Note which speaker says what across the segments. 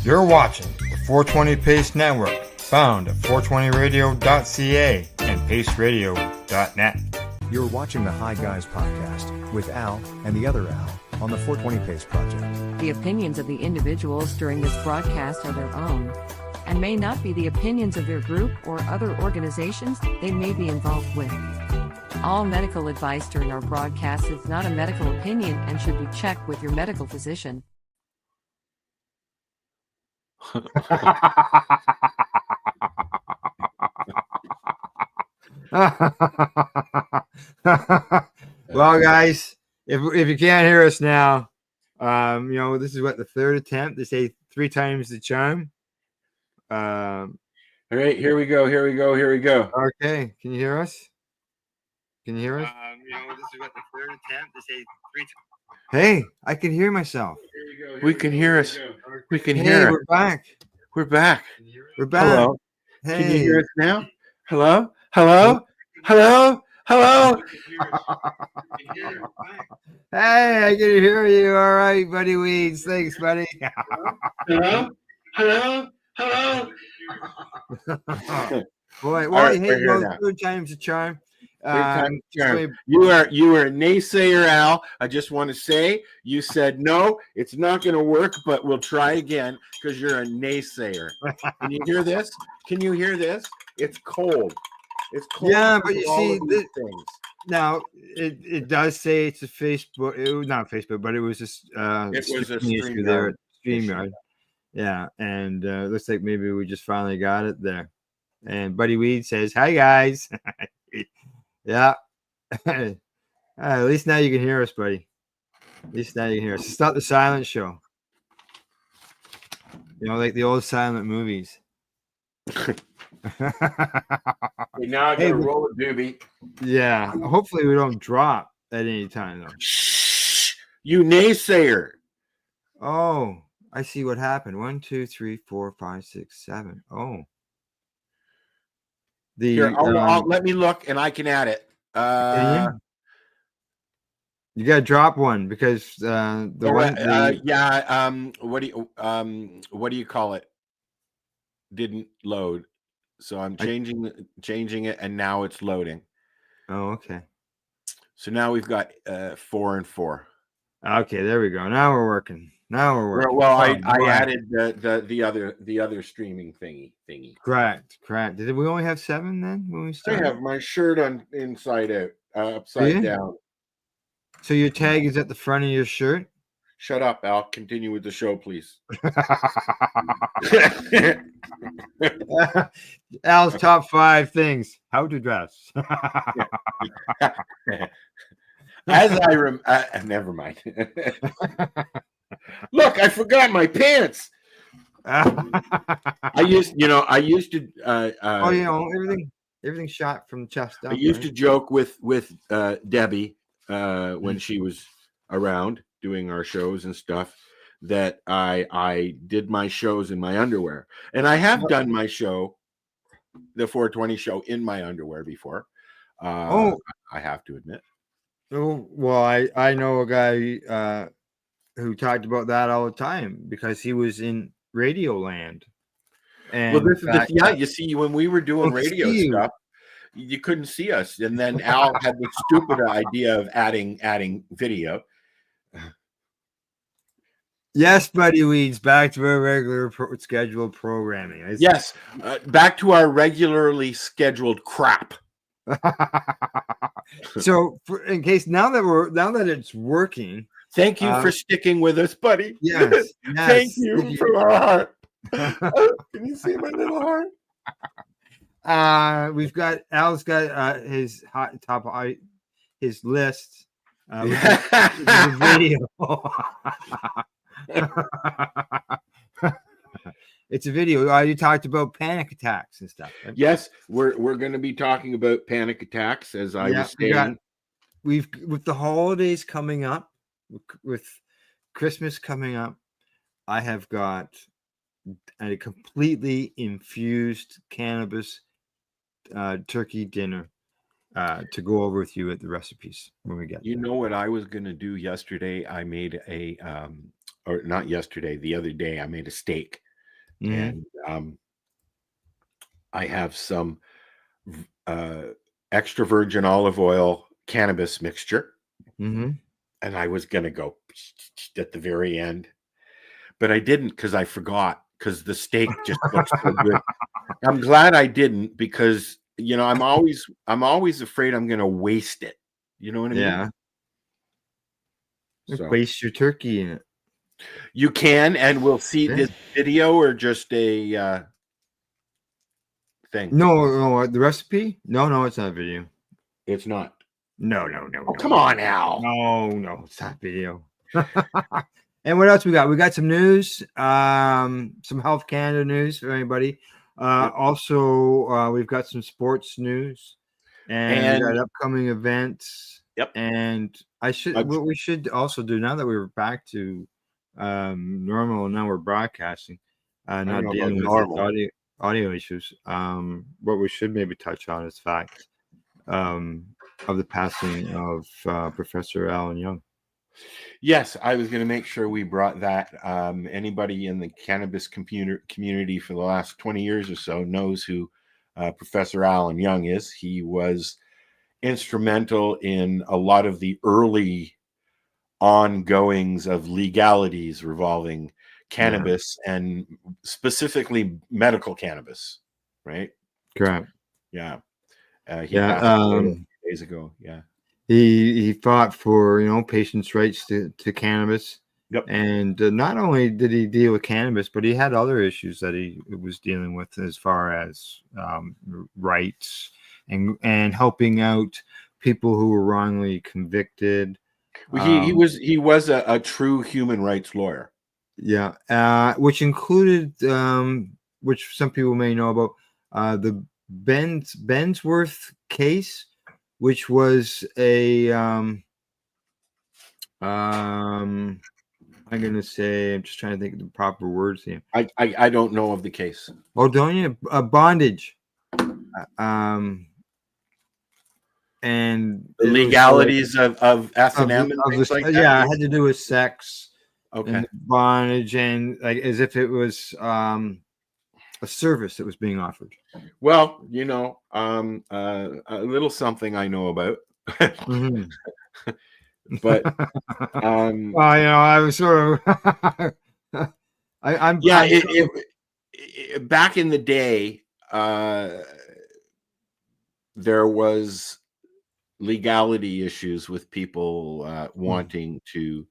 Speaker 1: You're watching the 420 Pace Network, found at 420radio.ca and paceradio.net.
Speaker 2: You're watching the Hi Guys podcast with Al and the other Al on the 420 Pace Project.
Speaker 3: The opinions of the individuals during this broadcast are their own and may not be the opinions of their group or other organizations they may be involved with. All medical advice during our broadcast is not a medical opinion and should be checked with your medical physician.
Speaker 1: Well, guys, if you can't hear us now, this is what, the third attempt. They say 3 times the charm.
Speaker 4: All right, here we go.
Speaker 1: Okay, can you hear us? This is what, the third attempt. They say 3 times. Hey, I can hear myself.
Speaker 4: We can hear us. We can
Speaker 1: Hey,
Speaker 4: hear.
Speaker 1: we're back.
Speaker 4: We're back.
Speaker 1: We're back.
Speaker 4: Hello.
Speaker 1: Hey.
Speaker 4: Can you hear us now? Hello. Hello. Hello. Hello.
Speaker 1: Hey, I can hear you. All right, buddy Weeds. Thanks, buddy.
Speaker 4: Hello. Hello. Hello.
Speaker 1: Boy, well,
Speaker 4: right,
Speaker 1: hey,
Speaker 4: we're here
Speaker 1: well,
Speaker 4: now.
Speaker 1: 3 times the charm.
Speaker 4: You are a naysayer, Al. I just want to say you said no, it's not going to work, but we'll try again because you're a naysayer. Can you hear this? Can you hear this? It's cold. It's cold.
Speaker 1: Yeah, but you
Speaker 4: all
Speaker 1: see,
Speaker 4: of these things.
Speaker 1: now it does say it's a Facebook. It was not Facebook, but it was just
Speaker 4: It was a
Speaker 1: issue there at
Speaker 4: StreamYard.
Speaker 1: StreamYard. Yeah, and looks like maybe we just finally got it there. And Buddy Weed says, "Hi guys." Yeah. At least now you can hear us, buddy. At least now you can hear us. It's not the silent show. Like the old silent movies.
Speaker 4: Okay, now I got to roll a doobie.
Speaker 1: Yeah. Hopefully we don't drop at any time, though.
Speaker 4: Shh, you naysayer.
Speaker 1: Oh, I see what happened. 1, 2, 3, 4, 5, 6, 7. Oh.
Speaker 4: Here, let me look, and I can add it.
Speaker 1: You got to drop one because
Speaker 4: what do you call it? Didn't load, so I'm changing it, and now it's loading.
Speaker 1: Oh, okay.
Speaker 4: So now we've got 4 and 4.
Speaker 1: Okay, there we go. Now we're working.
Speaker 4: Well, I added the other streaming thingy.
Speaker 1: Correct. Did we only have 7 then when we started?
Speaker 4: I have my shirt on inside out, upside down.
Speaker 1: So your tag is at the front of your shirt?
Speaker 4: Shut up, Al. Continue with the show, please.
Speaker 1: Al's top 5 things: how to dress.
Speaker 4: Never mind. Look, I forgot my pants. I used to.
Speaker 1: Everything shot from the chest down.
Speaker 4: I used to joke with Debbie when she was around doing our shows and stuff that I did my shows in my underwear, and I have done my show, the 420 show, in my underwear before. I have to admit.
Speaker 1: Oh well, I know a guy who talked about that all the time because he was in Radio Land. And
Speaker 4: you see, when we were doing radio stuff, you couldn't see us, and then Al had the stupid idea of adding video.
Speaker 1: Yes, Buddy Weeds, back to our regular scheduled programming.
Speaker 4: Yes, back to our regularly scheduled crap.
Speaker 1: So, in case now that it's working,
Speaker 4: thank you for sticking with us, buddy.
Speaker 1: Yes,
Speaker 4: thank you from our heart. Can you see my little heart?
Speaker 1: We've got Al's got his his list. The video. It's a video. You talked about panic attacks and stuff. Right?
Speaker 4: Yes, we're going to be talking about panic attacks, as I was saying.
Speaker 1: With the holidays coming up, with Christmas coming up, I have got a completely infused cannabis turkey dinner to go over with you at the recipes when we get.
Speaker 4: You know what I was going to do yesterday? I made or not yesterday, the other day, I made a steak.
Speaker 1: Mhm.
Speaker 4: and I have some extra virgin olive oil cannabis mixture,
Speaker 1: Mhm.
Speaker 4: and I was gonna go at the very end, but I didn't because I forgot because the steak just looks so good. I'm glad I didn't because I'm always afraid I'm gonna waste it. You know what I mean?
Speaker 1: Yeah.
Speaker 4: So
Speaker 1: Waste your turkey in it.
Speaker 4: you can, and we'll see
Speaker 1: Yeah.
Speaker 4: this video or just a thing.
Speaker 1: No, the recipe? No, it's not a video.
Speaker 4: It's not.
Speaker 1: No.
Speaker 4: Oh, come on, Al.
Speaker 1: No, it's not video. And what else we got? We got some news, some Health Canada news for anybody.
Speaker 4: Yep.
Speaker 1: Also, we've got some sports news, and we
Speaker 4: And
Speaker 1: got upcoming events.
Speaker 4: yep.
Speaker 1: And what we should also do now that we're back to normal, and now we're broadcasting,
Speaker 4: I don't
Speaker 1: not
Speaker 4: know about
Speaker 1: dealing with
Speaker 4: normal.
Speaker 1: audio issues. What we should maybe touch on is fact of the passing of Professor Alan Young.
Speaker 4: Yes, I was going to make sure we brought that. Anybody in the cannabis community for the last 20 years or so knows who Professor Alan Young is. He was instrumental in a lot of the early ongoings of legalities revolving cannabis and specifically medical cannabis, right?
Speaker 1: Correct.
Speaker 4: Yeah. He
Speaker 1: Yeah.
Speaker 4: passed away a few days ago. Yeah.
Speaker 1: He fought for patients' rights to cannabis.
Speaker 4: Yep.
Speaker 1: And not only did he deal with cannabis, but he had other issues that he was dealing with as far as rights and helping out people who were wrongly convicted.
Speaker 4: Well, he was a true human rights lawyer.
Speaker 1: Yeah, which included, which some people may know about, the Bensworth case, which was I'm going to say, I'm just trying to think of the proper words here.
Speaker 4: I don't know of the case.
Speaker 1: Oh, don't you? Bondage. And
Speaker 4: The legalities of S&M and things like that.
Speaker 1: Yeah, it had to do with sex.
Speaker 4: Okay.
Speaker 1: And bondage, and like as if it was a service that was being offered.
Speaker 4: Well, a little something I know about.
Speaker 1: Mm-hmm.
Speaker 4: But
Speaker 1: well, I was sort of I'm
Speaker 4: back in the day, there was legality issues with people wanting to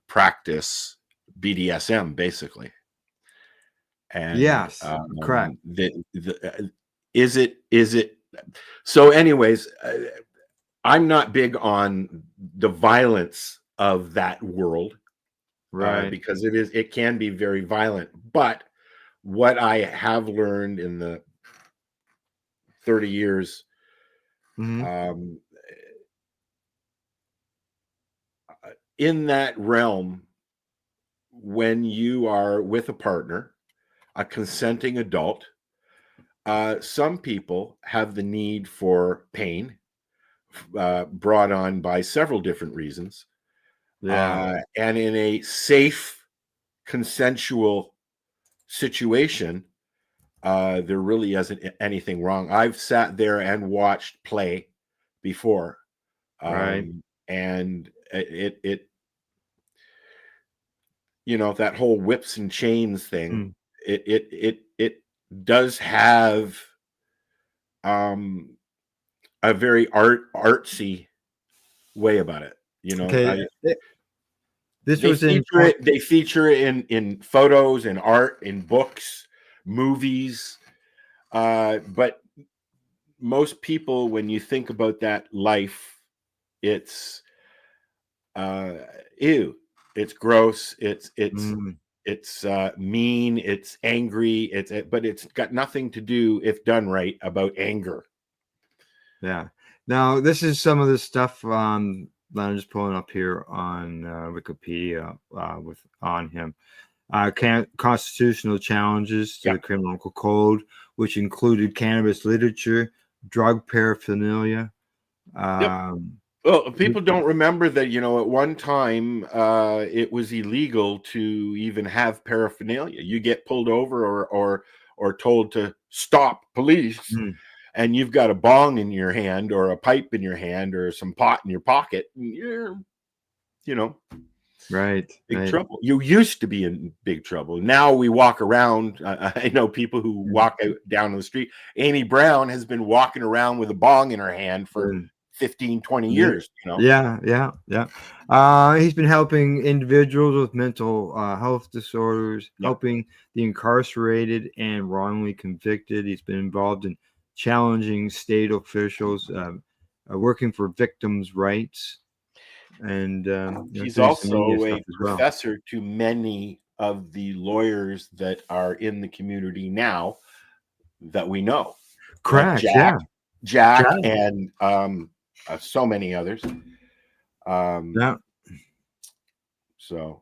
Speaker 4: practice BDSM, basically. And
Speaker 1: yes, correct.
Speaker 4: Is it so? Anyways, I'm not big on the violence of that world,
Speaker 1: right?
Speaker 4: Because it can be very violent. But what I have learned in the 30 years, in that realm, when you are with a partner, a consenting adult, some people have the need for pain brought on by several different reasons.
Speaker 1: Yeah.
Speaker 4: And in a safe, consensual situation, there really isn't anything wrong. I've sat there and watched play before.
Speaker 1: Right.
Speaker 4: And it that whole whips and chains thing, it does have a very artsy way about it.
Speaker 1: Okay.
Speaker 4: They feature it in photos and art, in books, movies. But most people, when you think about that life, it's ew. It's gross. It's mean. It's angry. But it's got nothing to do, if done right, about anger.
Speaker 1: Yeah. Now, this is some of the stuff that I'm just pulling up here on Wikipedia on him. Constitutional challenges to the criminal code, which included cannabis literature, drug paraphernalia.
Speaker 4: Well, people don't remember that, at one time it was illegal to even have paraphernalia. You get pulled over or told to stop, police, and you've got a bong in your hand or a pipe in your hand or some pot in your pocket. And you're,
Speaker 1: Right.
Speaker 4: big trouble. You used to be in big trouble. Now we walk around. I know people who walk out down the street. Amy Brown has been walking around with a bong in her hand for 15, 20 years.
Speaker 1: Yeah. He's been helping individuals with mental health disorders, helping the incarcerated and wrongly convicted. He's been involved in challenging state officials, working for victims' rights. And
Speaker 4: he's also a professor to many of the lawyers that are in the community now that we know.
Speaker 1: Correct.
Speaker 4: Like Jack, and so many others. So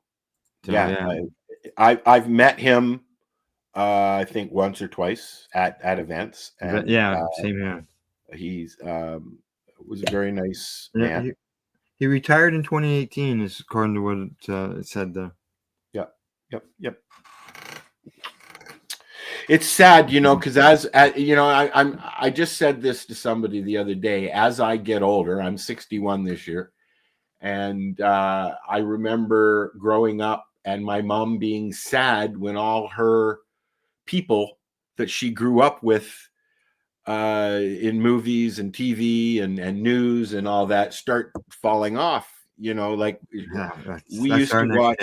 Speaker 4: I've met him I think once or twice at events. And
Speaker 1: same here.
Speaker 4: He's was a very nice man.
Speaker 1: He retired in 2018, is according to what it said there.
Speaker 4: Yep. It's sad, because as I just said this to somebody the other day. As I get older, I'm 61 this year, and I remember growing up and my mom being sad when all her people that she grew up with in movies and TV and news and all that start falling off. Like we used to watch.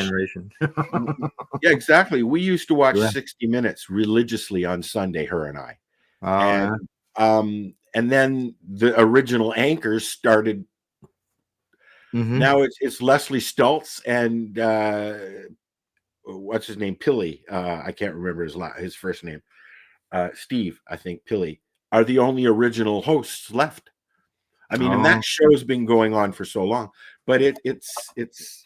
Speaker 4: Yeah, exactly. We used to watch 60 Minutes religiously on Sunday, her and I. And then the original anchors started. Now it's Leslie Stultz and what's his name, Pilley. I can't remember his first name. Steve, I think Pilley, are the only original hosts left. I mean, and that show's been going on for so long, but it's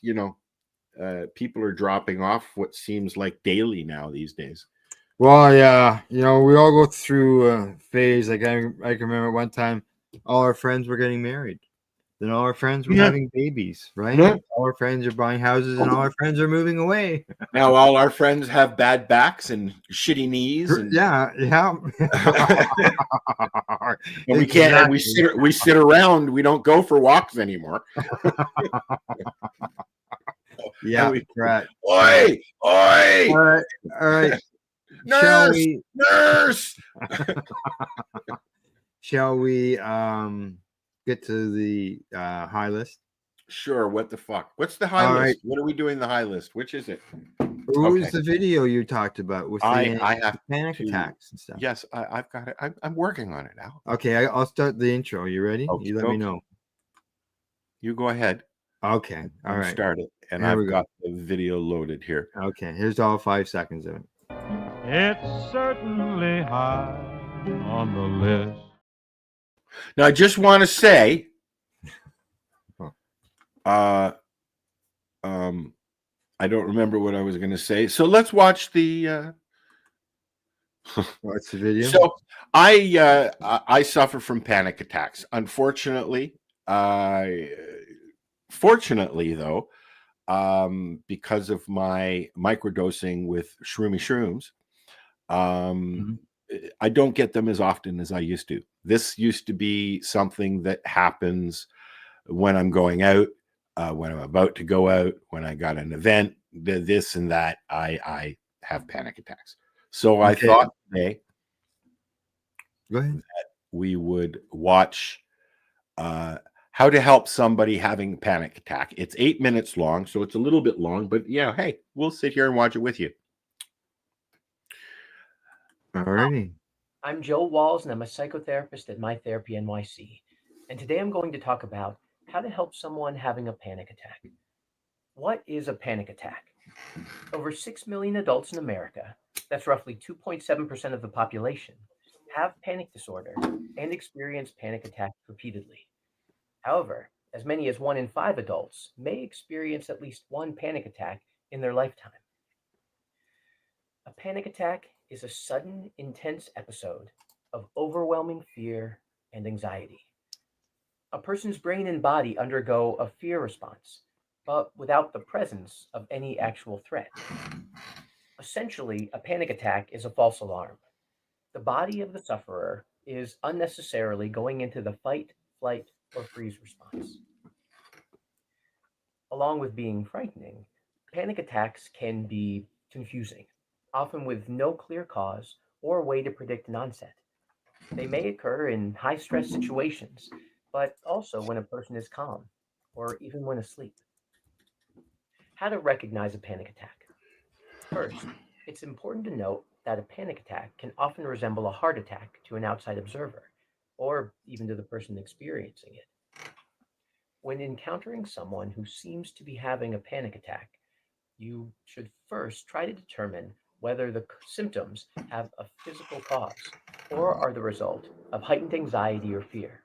Speaker 4: people are dropping off what seems like daily now these days.
Speaker 1: Well, yeah, we all go through a phase. Like I can remember one time, all our friends were getting married. Then all our friends were having babies, right?
Speaker 4: Yeah.
Speaker 1: All our friends are buying houses, and all our friends are moving away.
Speaker 4: Now all our friends have bad backs and shitty knees. And...
Speaker 1: yeah.
Speaker 4: And we can't. And we sit around. We don't go for walks anymore.
Speaker 1: Right.
Speaker 4: Oi!
Speaker 1: All right.
Speaker 4: Nurse.
Speaker 1: Shall we get to the high list?
Speaker 4: Sure. What the fuck? What's the high list? Right. What are we doing the high list? Which is it?
Speaker 1: What was the video you talked about with
Speaker 4: I have
Speaker 1: panic attacks and stuff?
Speaker 4: Yes, I've got it. I'm working on it now.
Speaker 1: Okay, I'll start the intro. You ready?
Speaker 4: Okay,
Speaker 1: you let me know.
Speaker 4: You go ahead.
Speaker 1: Okay. All right.
Speaker 4: Start it. And I've got the video loaded here.
Speaker 1: Okay. Here's all 5 seconds of it.
Speaker 5: It's certainly high on the list.
Speaker 4: Now, I just want to say, I don't remember what I was going to say. So let's watch the.
Speaker 1: Watch the video.
Speaker 4: So I suffer from panic attacks. Unfortunately, fortunately though, because of my microdosing with shrooms, I don't get them as often as I used to. This used to be something that happens when I'm going out, when I'm about to go out, when I got an event, this and that. I have panic attacks. So I thought today
Speaker 1: that
Speaker 4: we would watch how to help somebody having a panic attack. It's 8 minutes long, so it's a little bit long, but yeah, hey, we'll sit here and watch it with you.
Speaker 1: Alrighty.
Speaker 6: I'm Joe Walls, and I'm a psychotherapist at My Therapy NYC. And today I'm going to talk about how to help someone having a panic attack. What is a panic attack? Over 6 million adults in America, that's roughly 2.7% of the population, have panic disorder and experience panic attacks repeatedly. However, as many as 1 in 5 adults may experience at least one panic attack in their lifetime. A panic attack is a sudden, intense episode of overwhelming fear and anxiety. A person's brain and body undergo a fear response, but without the presence of any actual threat. Essentially, a panic attack is a false alarm. The body of the sufferer is unnecessarily going into the fight, flight, or freeze response. Along with being frightening, panic attacks can be confusing, often with no clear cause or way to predict an onset. They may occur in high stress situations, but also when a person is calm or even when asleep. How to recognize a panic attack. First, it's important to note that a panic attack can often resemble a heart attack to an outside observer, or even to the person experiencing it. When encountering someone who seems to be having a panic attack, you should first try to determine whether the symptoms have a physical cause or are the result of heightened anxiety or fear.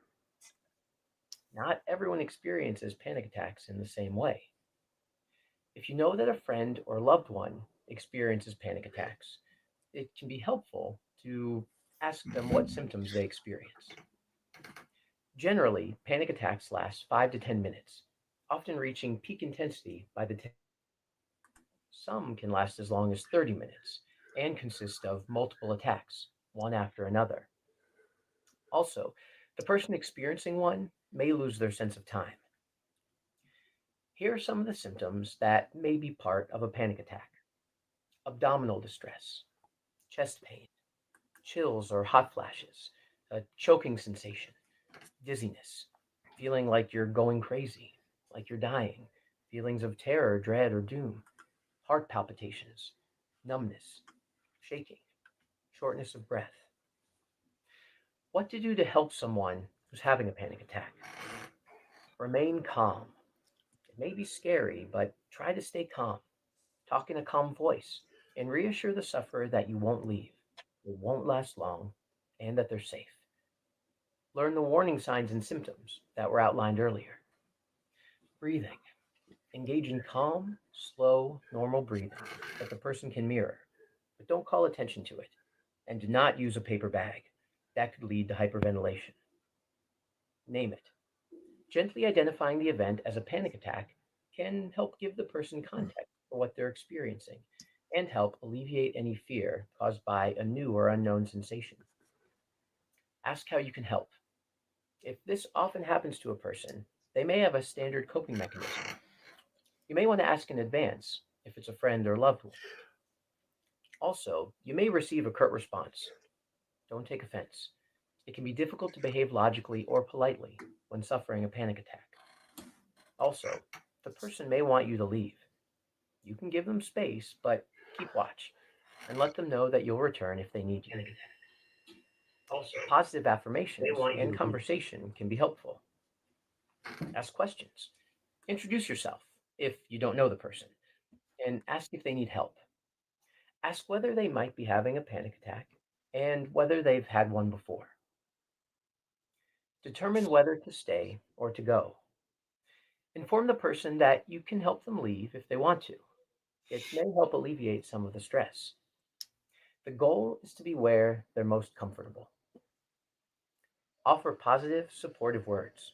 Speaker 6: Not everyone experiences panic attacks in the same way. If you know that a friend or loved one experiences panic attacks, it can be helpful to ask them what symptoms they experience. Generally, panic attacks last 5 to 10 minutes, often reaching peak intensity by the 10th. Some can last as long as 30 minutes and consist of multiple attacks, one after another. Also, the person experiencing one may lose their sense of time. Here are some of the symptoms that may be part of a panic attack: abdominal distress, chest pain, chills or hot flashes, a choking sensation, dizziness, feeling like you're going crazy, like you're dying, feelings of terror, dread, or doom, heart palpitations, numbness, shaking, shortness of breath. What to do to help someone who's having a panic attack? Remain calm. It may be scary, but try to stay calm. Talk in a calm voice and reassure the sufferer that you won't leave, it won't last long, and that they're safe. Learn the warning signs and symptoms that were outlined earlier. Breathing. Engage in calm, slow, normal breathing that the person can mirror, but don't call attention to it. And do not use a paper bag. That could lead to hyperventilation. Name it. Gently identifying the event as a panic attack can help give the person context for what they're experiencing and help alleviate any fear caused by a new or unknown sensation. Ask how you can help. If this often happens to a person, they may have a standard coping mechanism. You may want to ask in advance if it's a friend or loved one. Also, you may receive a curt response. Don't take offense. It can be difficult to behave logically or politely when suffering a panic attack. Also, the person may want you to leave. You can give them space, but keep watch and let them know that you'll return if they need you. Also, positive affirmations and conversation can be helpful. Ask questions. Introduce yourself if you don't know the person and ask if they need help. Ask whether they might be having a panic attack and whether they've had one before. Determine whether to stay or to go. Inform the person that you can help them leave if they want to. It may help alleviate some of the stress. The goal is to be where they're most comfortable. Offer positive, supportive words.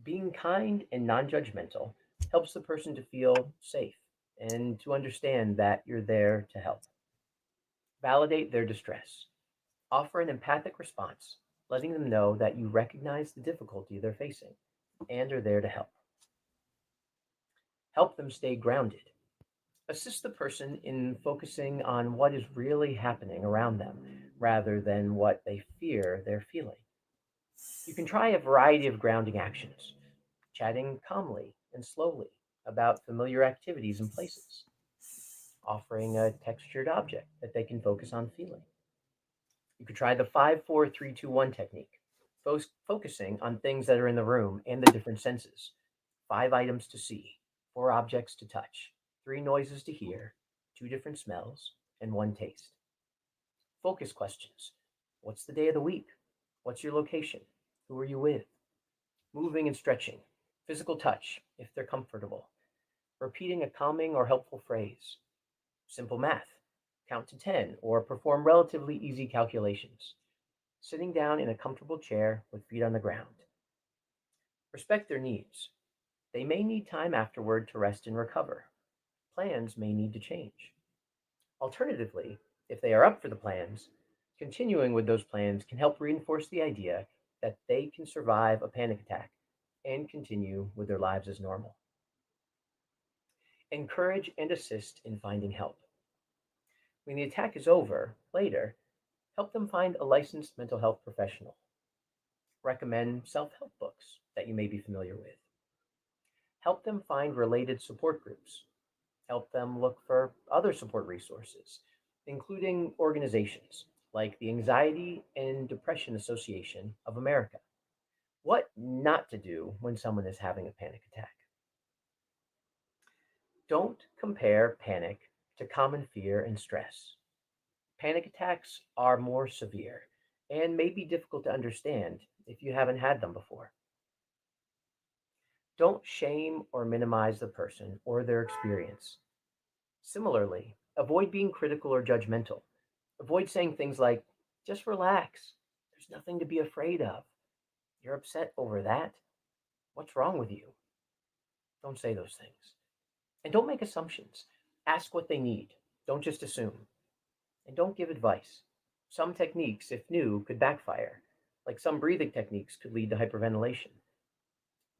Speaker 6: Being kind and non judgmental helps the person to feel safe and to understand that you're there to help. Validate their distress. Offer an empathic response, letting them know that you recognize the difficulty they're facing and are there to help. Help them stay grounded. Assist the person in focusing on what is really happening around them rather than what they fear they're feeling. You can try a variety of grounding actions, chatting calmly and slowly about familiar activities and places, offering a textured object that they can focus on feeling. You could try the 5-4-3-2-1 technique, focusing on things that are in the room and the different senses. 5 items to see, 4 objects to touch, 3 noises to hear, 2 different smells, and 1 taste. Focus questions. What's the day of the week? What's your location? Who are you with? Moving and stretching. Physical touch, if they're comfortable. Repeating a calming or helpful phrase. Simple math. Count to 10 or perform relatively easy calculations. Sitting down in a comfortable chair with feet on the ground. Respect their needs. They may need time afterward to rest and recover. Plans may need to change. Alternatively, if they are up for the plans, continuing with those plans can help reinforce the idea that they can survive a panic attack and continue with their lives as normal. Encourage and assist in finding help. When the attack is over, later, help them find a licensed mental health professional. Recommend self help books that you may be familiar with. Help them find related support groups. Help them look for other support resources, including organizations like the Anxiety and Depression Association of America. What not to do when someone is having a panic attack. Don't compare panic to common fear and stress. Panic attacks are more severe and may be difficult to understand if you haven't had them before. Don't shame or minimize the person or their experience. Similarly, avoid being critical or judgmental. Avoid saying things like, just relax. There's nothing to be afraid of. You're upset over that. What's wrong with you? Don't say those things. And don't make assumptions. Ask what they need. Don't just assume. And don't give advice. Some techniques, if new, could backfire, like some breathing techniques could lead to hyperventilation.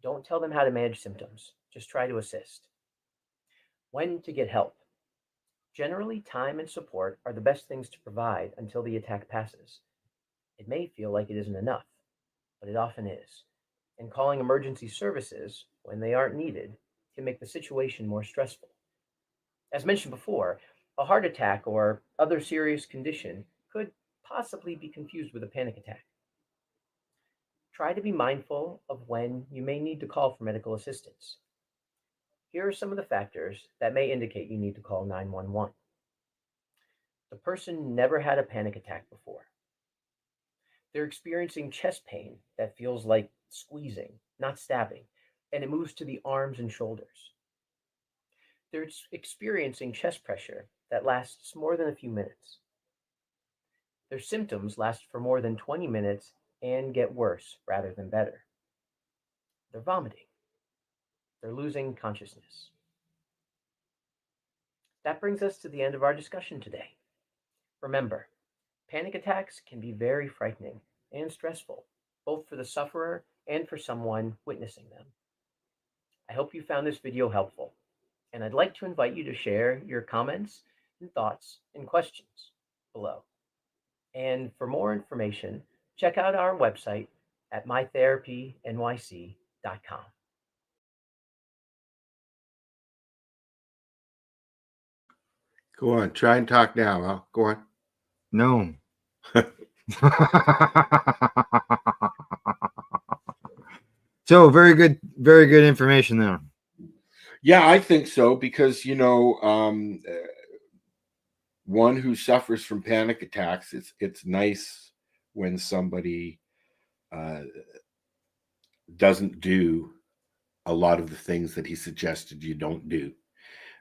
Speaker 6: Don't tell them how to manage symptoms. Just try to assist. When to get help. Generally, time and support are the best things to provide until the attack passes. It may feel like it isn't enough, but it often is. And calling emergency services when they aren't needed can make the situation more stressful. As mentioned before, a heart attack or other serious condition could possibly be confused with a panic attack. Try to be mindful of when you may need to call for medical assistance. Here are some of the factors that may indicate you need to call 911. The person never had a panic attack before. They're experiencing chest pain that feels like squeezing, not stabbing, and it moves to the arms and shoulders. They're experiencing chest pressure that lasts more than a few minutes. Their symptoms last for more than 20 minutes and get worse rather than better. They're vomiting. They're losing consciousness. That brings us to the end of our discussion today. Remember, panic attacks can be very frightening and stressful, both for the sufferer and for someone witnessing them. I hope you found this video helpful, and I'd like to invite you to share your comments and thoughts and questions below. And for more information, check out our website at mytherapynyc.com.
Speaker 4: Go on, try and talk now. Al. Go on.
Speaker 1: No. So very good information there.
Speaker 4: Yeah, I think so because one who suffers from panic attacks, it's nice when somebody doesn't do a lot of the things that he suggested you don't do,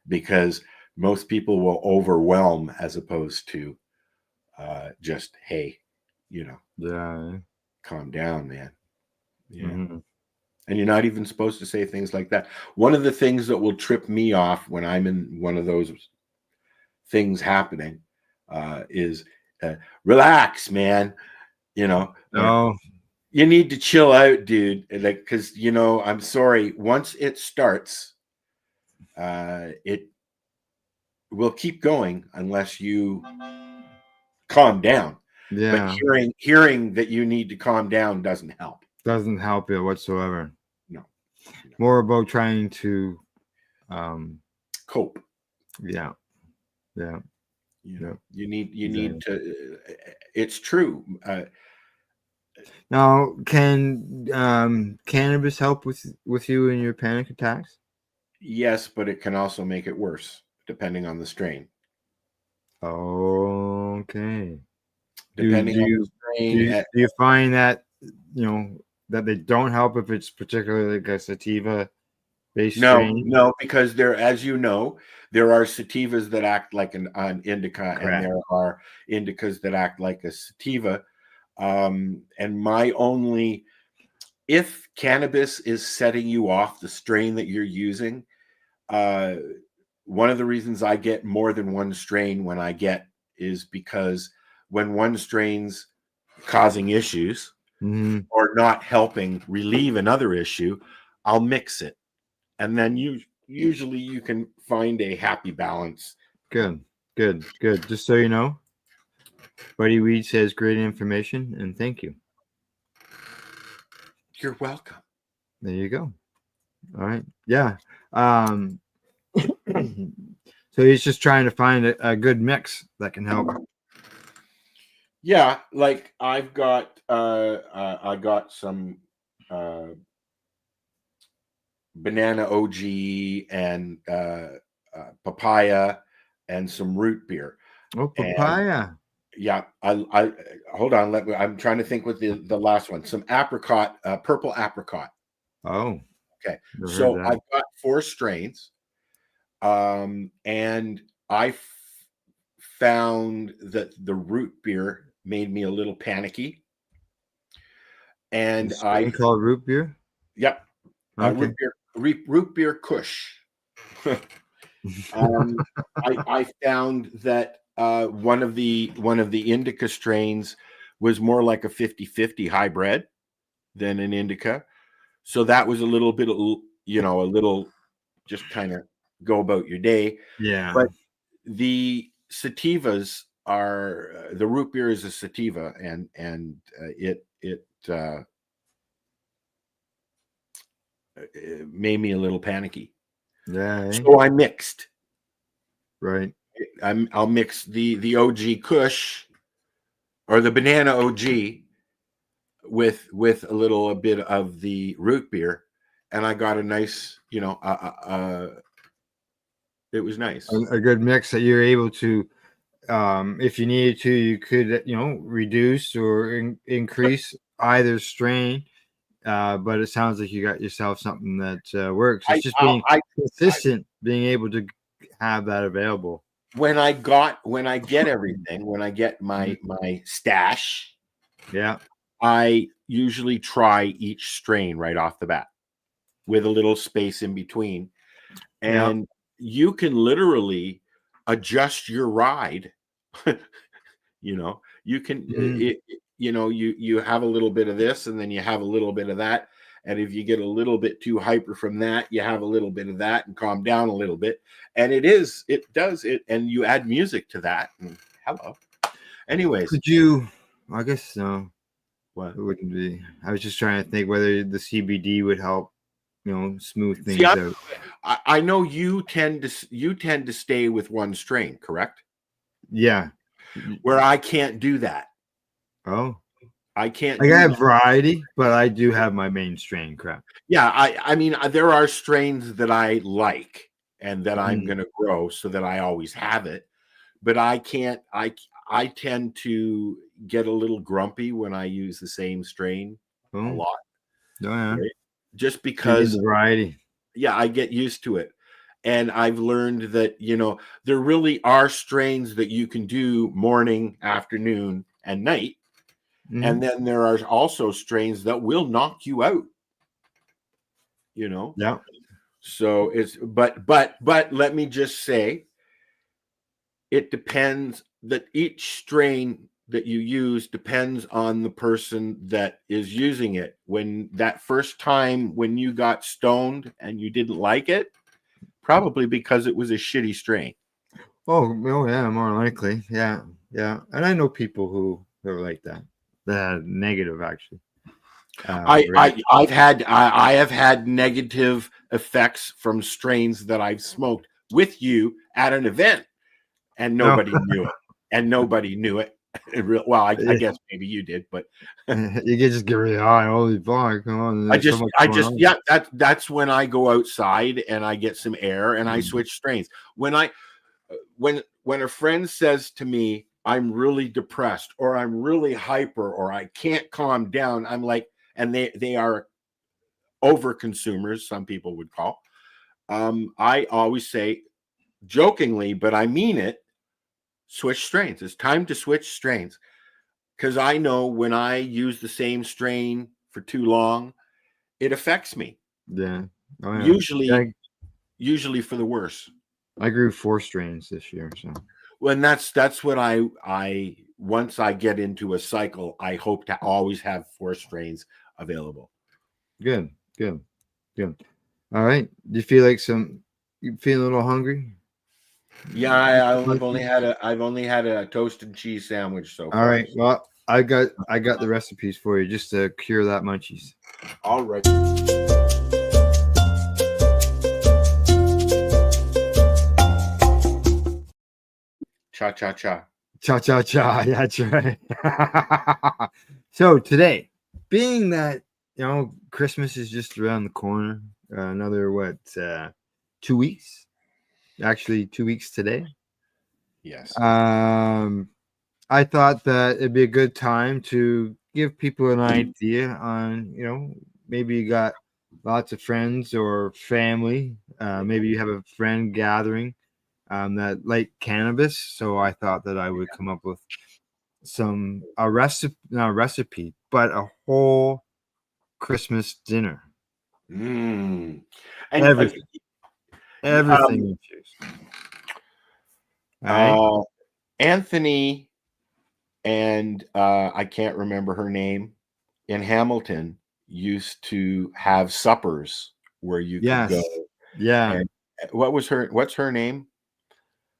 Speaker 4: because most people will overwhelm as opposed to just, hey,
Speaker 1: Yeah.
Speaker 4: calm down, man. Yeah.
Speaker 1: Mm-hmm.
Speaker 4: And you're not even supposed to say things like that. One of the things that will trip me off when I'm in one of those things happening is relax, man.
Speaker 1: No.
Speaker 4: You need to chill out, dude. Like, because I'm sorry. Once it starts, it will keep going unless you calm down.
Speaker 1: Yeah.
Speaker 4: But hearing that you need to calm down doesn't help.
Speaker 1: Doesn't help it whatsoever.
Speaker 4: No.
Speaker 1: More about trying to
Speaker 4: Cope.
Speaker 1: Yeah.
Speaker 4: You need
Speaker 1: Exactly.
Speaker 4: to. It's true.
Speaker 1: Now, can cannabis help with you in your panic attacks?
Speaker 4: Yes, but it can also make it worse depending on the strain.
Speaker 1: Okay.
Speaker 4: Depending on the strain.
Speaker 1: Do you find that that they don't help if it's particularly like a sativa based strain?
Speaker 4: No, because as you know, there are sativas that act like an indica,
Speaker 1: Correct.
Speaker 4: and there are indicas that act like a sativa. And my only if cannabis is setting you off the strain that you're using, one of the reasons I get more than one strain when I get is because when one strain's causing issues or not helping relieve another issue, I'll mix it. And then usually you can find a happy balance.
Speaker 1: Good. Just so you know, Buddy Weed says great information, and thank you.
Speaker 4: You're welcome.
Speaker 1: There you go. All right. Yeah. So he's just trying to find a good mix that can help.
Speaker 4: Yeah, like I've got I got some banana OG and papaya and some root beer.
Speaker 1: Oh,
Speaker 4: And
Speaker 1: papaya.
Speaker 4: yeah, I hold on. I'm trying to think with the last one. Some apricot, purple apricot.
Speaker 1: Oh,
Speaker 4: Okay,
Speaker 1: never heard
Speaker 4: so
Speaker 1: that.
Speaker 4: I've got 4 strains, and I found that the root beer made me a little panicky, and
Speaker 1: I called root beer.
Speaker 4: yep,
Speaker 1: Okay.
Speaker 4: root beer Kush. I found that one of the indica strains was more like a 50-50 hybrid than an indica. So that was a little bit of, a little just kind of go about your day.
Speaker 1: Yeah.
Speaker 4: But the sativas are the root beer is a sativa, and it made me a little panicky.
Speaker 1: Yeah.
Speaker 4: So I mixed.
Speaker 1: Right.
Speaker 4: I'll mix the OG Kush or the banana OG with a little bit of the root beer, and I got a nice, it was nice.
Speaker 1: A good mix that you're able to, if you needed to, you could, reduce or increase either strain. But it sounds like you got yourself something that works. It's just being consistent, being able to have that available.
Speaker 4: When I get everything, when I get my stash,
Speaker 1: Yeah,
Speaker 4: I usually try each strain right off the bat with a little space in between, and you can literally adjust your ride. You can you have a little bit of this, and then you have a little bit of that, and if you get a little bit too hyper from that, you have a little bit of that and calm down a little bit, and it does it, and you add music to that, and hello. Anyways,
Speaker 1: could you? I guess no.
Speaker 4: What?
Speaker 1: It wouldn't be. I was just trying to think whether the CBD would help, smooth things out.
Speaker 4: I know you tend to stay with one strain, correct?
Speaker 1: Yeah.
Speaker 4: Where I can't do that.
Speaker 1: Oh.
Speaker 4: I can't.
Speaker 1: I have variety, but I do have my main strain. Crap.
Speaker 4: Yeah, I mean, there are strains that I like and that I'm going to grow so that I always have it, but I can't. I tend to get a little grumpy when I use the same strain a lot.
Speaker 1: Oh yeah.
Speaker 4: Right? Just because
Speaker 1: the variety.
Speaker 4: Yeah, I get used to it. And I've learned that, there really are strains that you can do morning, afternoon, and night. And then there are also strains that will knock you out.
Speaker 1: Yeah.
Speaker 4: So but let me just say, it depends, that each strain that you use depends on the person that is using it. When that first time when you got stoned and you didn't like it, probably because it was a shitty strain.
Speaker 1: Oh yeah, more likely. Yeah. And I know people who are like that. That negative, actually.
Speaker 4: I have had negative effects from strains that I've smoked with you at an event, and nobody knew it. And nobody knew it. Well, I guess maybe you did, but
Speaker 1: you can just get really high. Holy fuck! Come on,
Speaker 4: yeah. That's when I go outside and I get some air and I switch strains. When a friend says to me, I'm really depressed or I'm really hyper or I can't calm down, I'm like, and they are over consumers, some people would call. I always say jokingly, but I mean it, switch strains. It's time to switch strains. Because I know when I use the same strain for too long, it affects me.
Speaker 1: Yeah. Oh, yeah.
Speaker 4: Usually for the worse.
Speaker 1: I grew 4 strains this year, so.
Speaker 4: Well, and that's what I once I get into a cycle, I hope to always have 4 strains available.
Speaker 1: Good. All right. Do you feel like you feeling a little hungry?
Speaker 4: Yeah, I've only had a toast and cheese sandwich so far.
Speaker 1: All right. Well, I got the recipes for you just to cure that munchies.
Speaker 4: All right. Cha cha cha.
Speaker 1: Cha cha cha. That's right. So today, being that Christmas is just around the corner, another 2 weeks? Actually, 2 weeks today.
Speaker 4: Yes.
Speaker 1: I thought that it'd be a good time to give people an idea on, maybe you got lots of friends or family. Maybe you have a friend gathering that like cannabis. So I thought that I would come up with a recipe, not a recipe, but a whole Christmas dinner.
Speaker 4: And
Speaker 1: Everything infused. All right.
Speaker 4: Anthony and I can't remember her name in Hamilton used to have suppers where you could go.
Speaker 1: Yeah.
Speaker 4: And what's her name?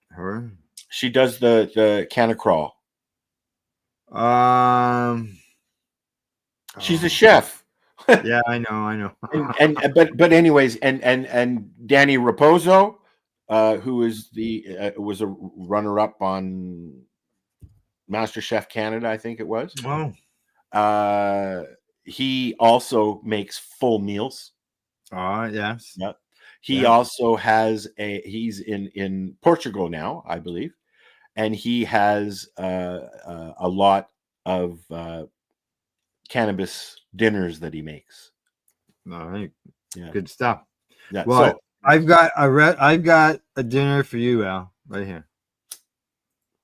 Speaker 1: Her.
Speaker 4: She does the canna crawl. She's a chef.
Speaker 1: Yeah, I know.
Speaker 4: but anyways, and Danny Raposo, who is was a runner-up on MasterChef Canada, I think it was.
Speaker 1: Wow.
Speaker 4: He also makes full meals.
Speaker 1: Yes.
Speaker 4: Yep. He also has he's in Portugal now, I believe, and he has a lot of cannabis dinners that he makes.
Speaker 1: All right.
Speaker 4: Yeah.
Speaker 1: Good stuff.
Speaker 4: Yeah.
Speaker 1: Well, so, I've got a dinner for you, Al, right here.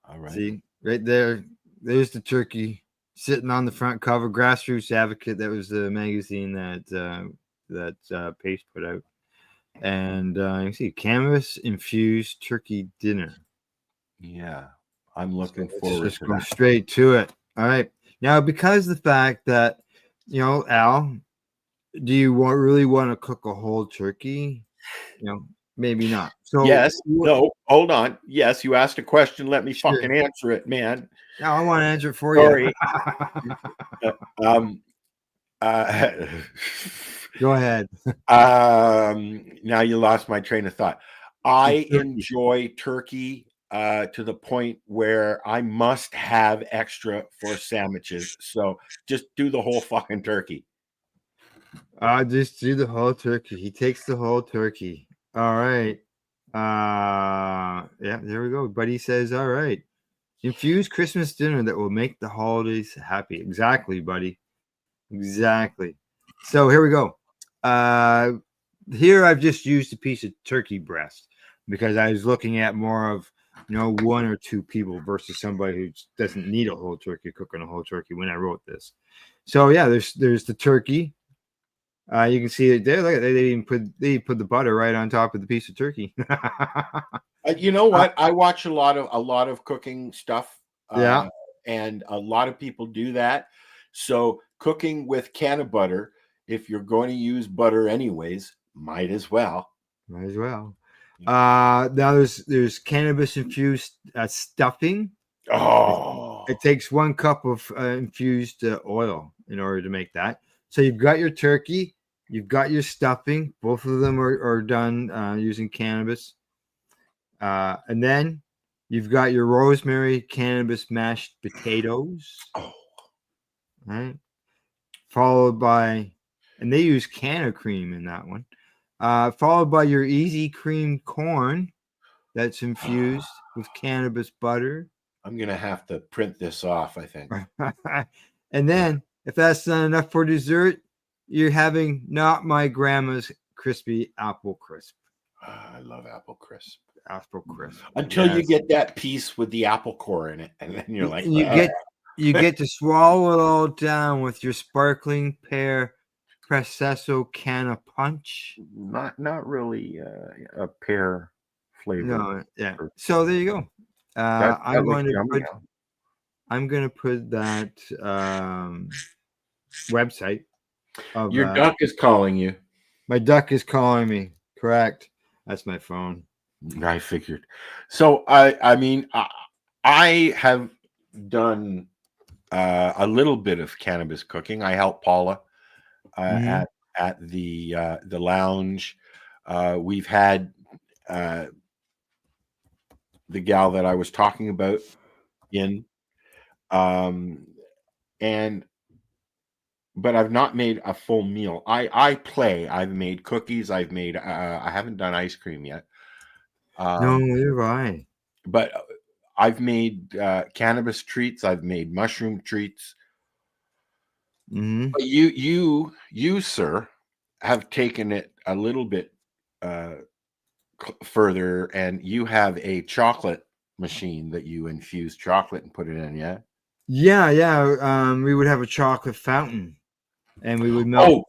Speaker 4: All right.
Speaker 1: See, right there. There's the turkey sitting on the front cover. Grassroots Advocate. That was the magazine that Pace put out. And you can see cannabis infused turkey dinner.
Speaker 4: Yeah, I'm looking forward to
Speaker 1: go
Speaker 4: that.
Speaker 1: Straight to it. All right. Now, because the fact that, Al, do you really want to cook a whole turkey? Maybe not. So
Speaker 4: yes. No. Hold on. Yes, you asked a question. Let me
Speaker 1: Sure.
Speaker 4: fucking answer it, man.
Speaker 1: No, I want to answer it for
Speaker 4: Sorry.
Speaker 1: you. Go ahead.
Speaker 4: Now you lost my train of thought. I enjoy turkey to the point where I must have extra for sandwiches. So just do the whole fucking turkey.
Speaker 1: Just do the whole turkey. He takes the whole turkey. All right. Yeah, there we go. Buddy says, all right. Infused Christmas dinner that will make the holidays happy. Exactly, buddy. Exactly. So here we go. Here I've just used a piece of turkey breast because I was looking at more of, 1 or 2 people versus somebody who doesn't need a whole turkey, cooking a whole turkey when I wrote this. So yeah, there's the turkey. You can see it there. Look at they put the butter right on top of the piece of turkey.
Speaker 4: You know what? I watch a lot of cooking stuff.
Speaker 1: Yeah.
Speaker 4: And a lot of people do that. So cooking with can of butter, if you're going to use butter anyways, might as well.
Speaker 1: Now there's cannabis infused stuffing.
Speaker 4: Oh,
Speaker 1: it takes 1 cup of infused oil in order to make that. So you've got your turkey, you've got your stuffing. Both of them are done using cannabis. And then you've got your rosemary cannabis mashed potatoes.
Speaker 4: Oh.
Speaker 1: Right. Followed by, and they use canna cream in that one. Followed by your easy cream corn that's infused with cannabis butter.
Speaker 4: I'm going to have to print this off, I think.
Speaker 1: And then, if that's not enough for dessert, you're having not my grandma's crispy apple crisp.
Speaker 4: I love apple crisp.
Speaker 1: Apple crisp.
Speaker 4: Until you get that piece with the apple core in it, and then you're like,
Speaker 1: you get to swallow it all down with your sparkling pear Processo Canna Punch.
Speaker 4: Not really a pear flavor.
Speaker 1: No, yeah. So there you go.
Speaker 4: That
Speaker 1: I'm
Speaker 4: looks
Speaker 1: going to
Speaker 4: yummy,
Speaker 1: put
Speaker 4: Al.
Speaker 1: I'm going to put that website of
Speaker 4: Your duck is calling you.
Speaker 1: my duck is calling me. Correct. That's my phone.
Speaker 4: I figured. So I mean I have done a little bit of cannabis cooking. I help Paula
Speaker 1: Mhm.
Speaker 4: at the lounge. We've had the gal that I was talking about in, and but I've not made a full meal. I play. I've made cookies. I've made. I haven't done ice cream yet.
Speaker 1: No, you're right.
Speaker 4: But I've made cannabis treats. I've made mushroom treats.
Speaker 1: Hmm.
Speaker 4: But you, sir, have taken it a little bit further, and you have a chocolate machine that you infuse chocolate and put it in. Yeah.
Speaker 1: Yeah, yeah. We would have a chocolate fountain, and we would melt
Speaker 4: Oh,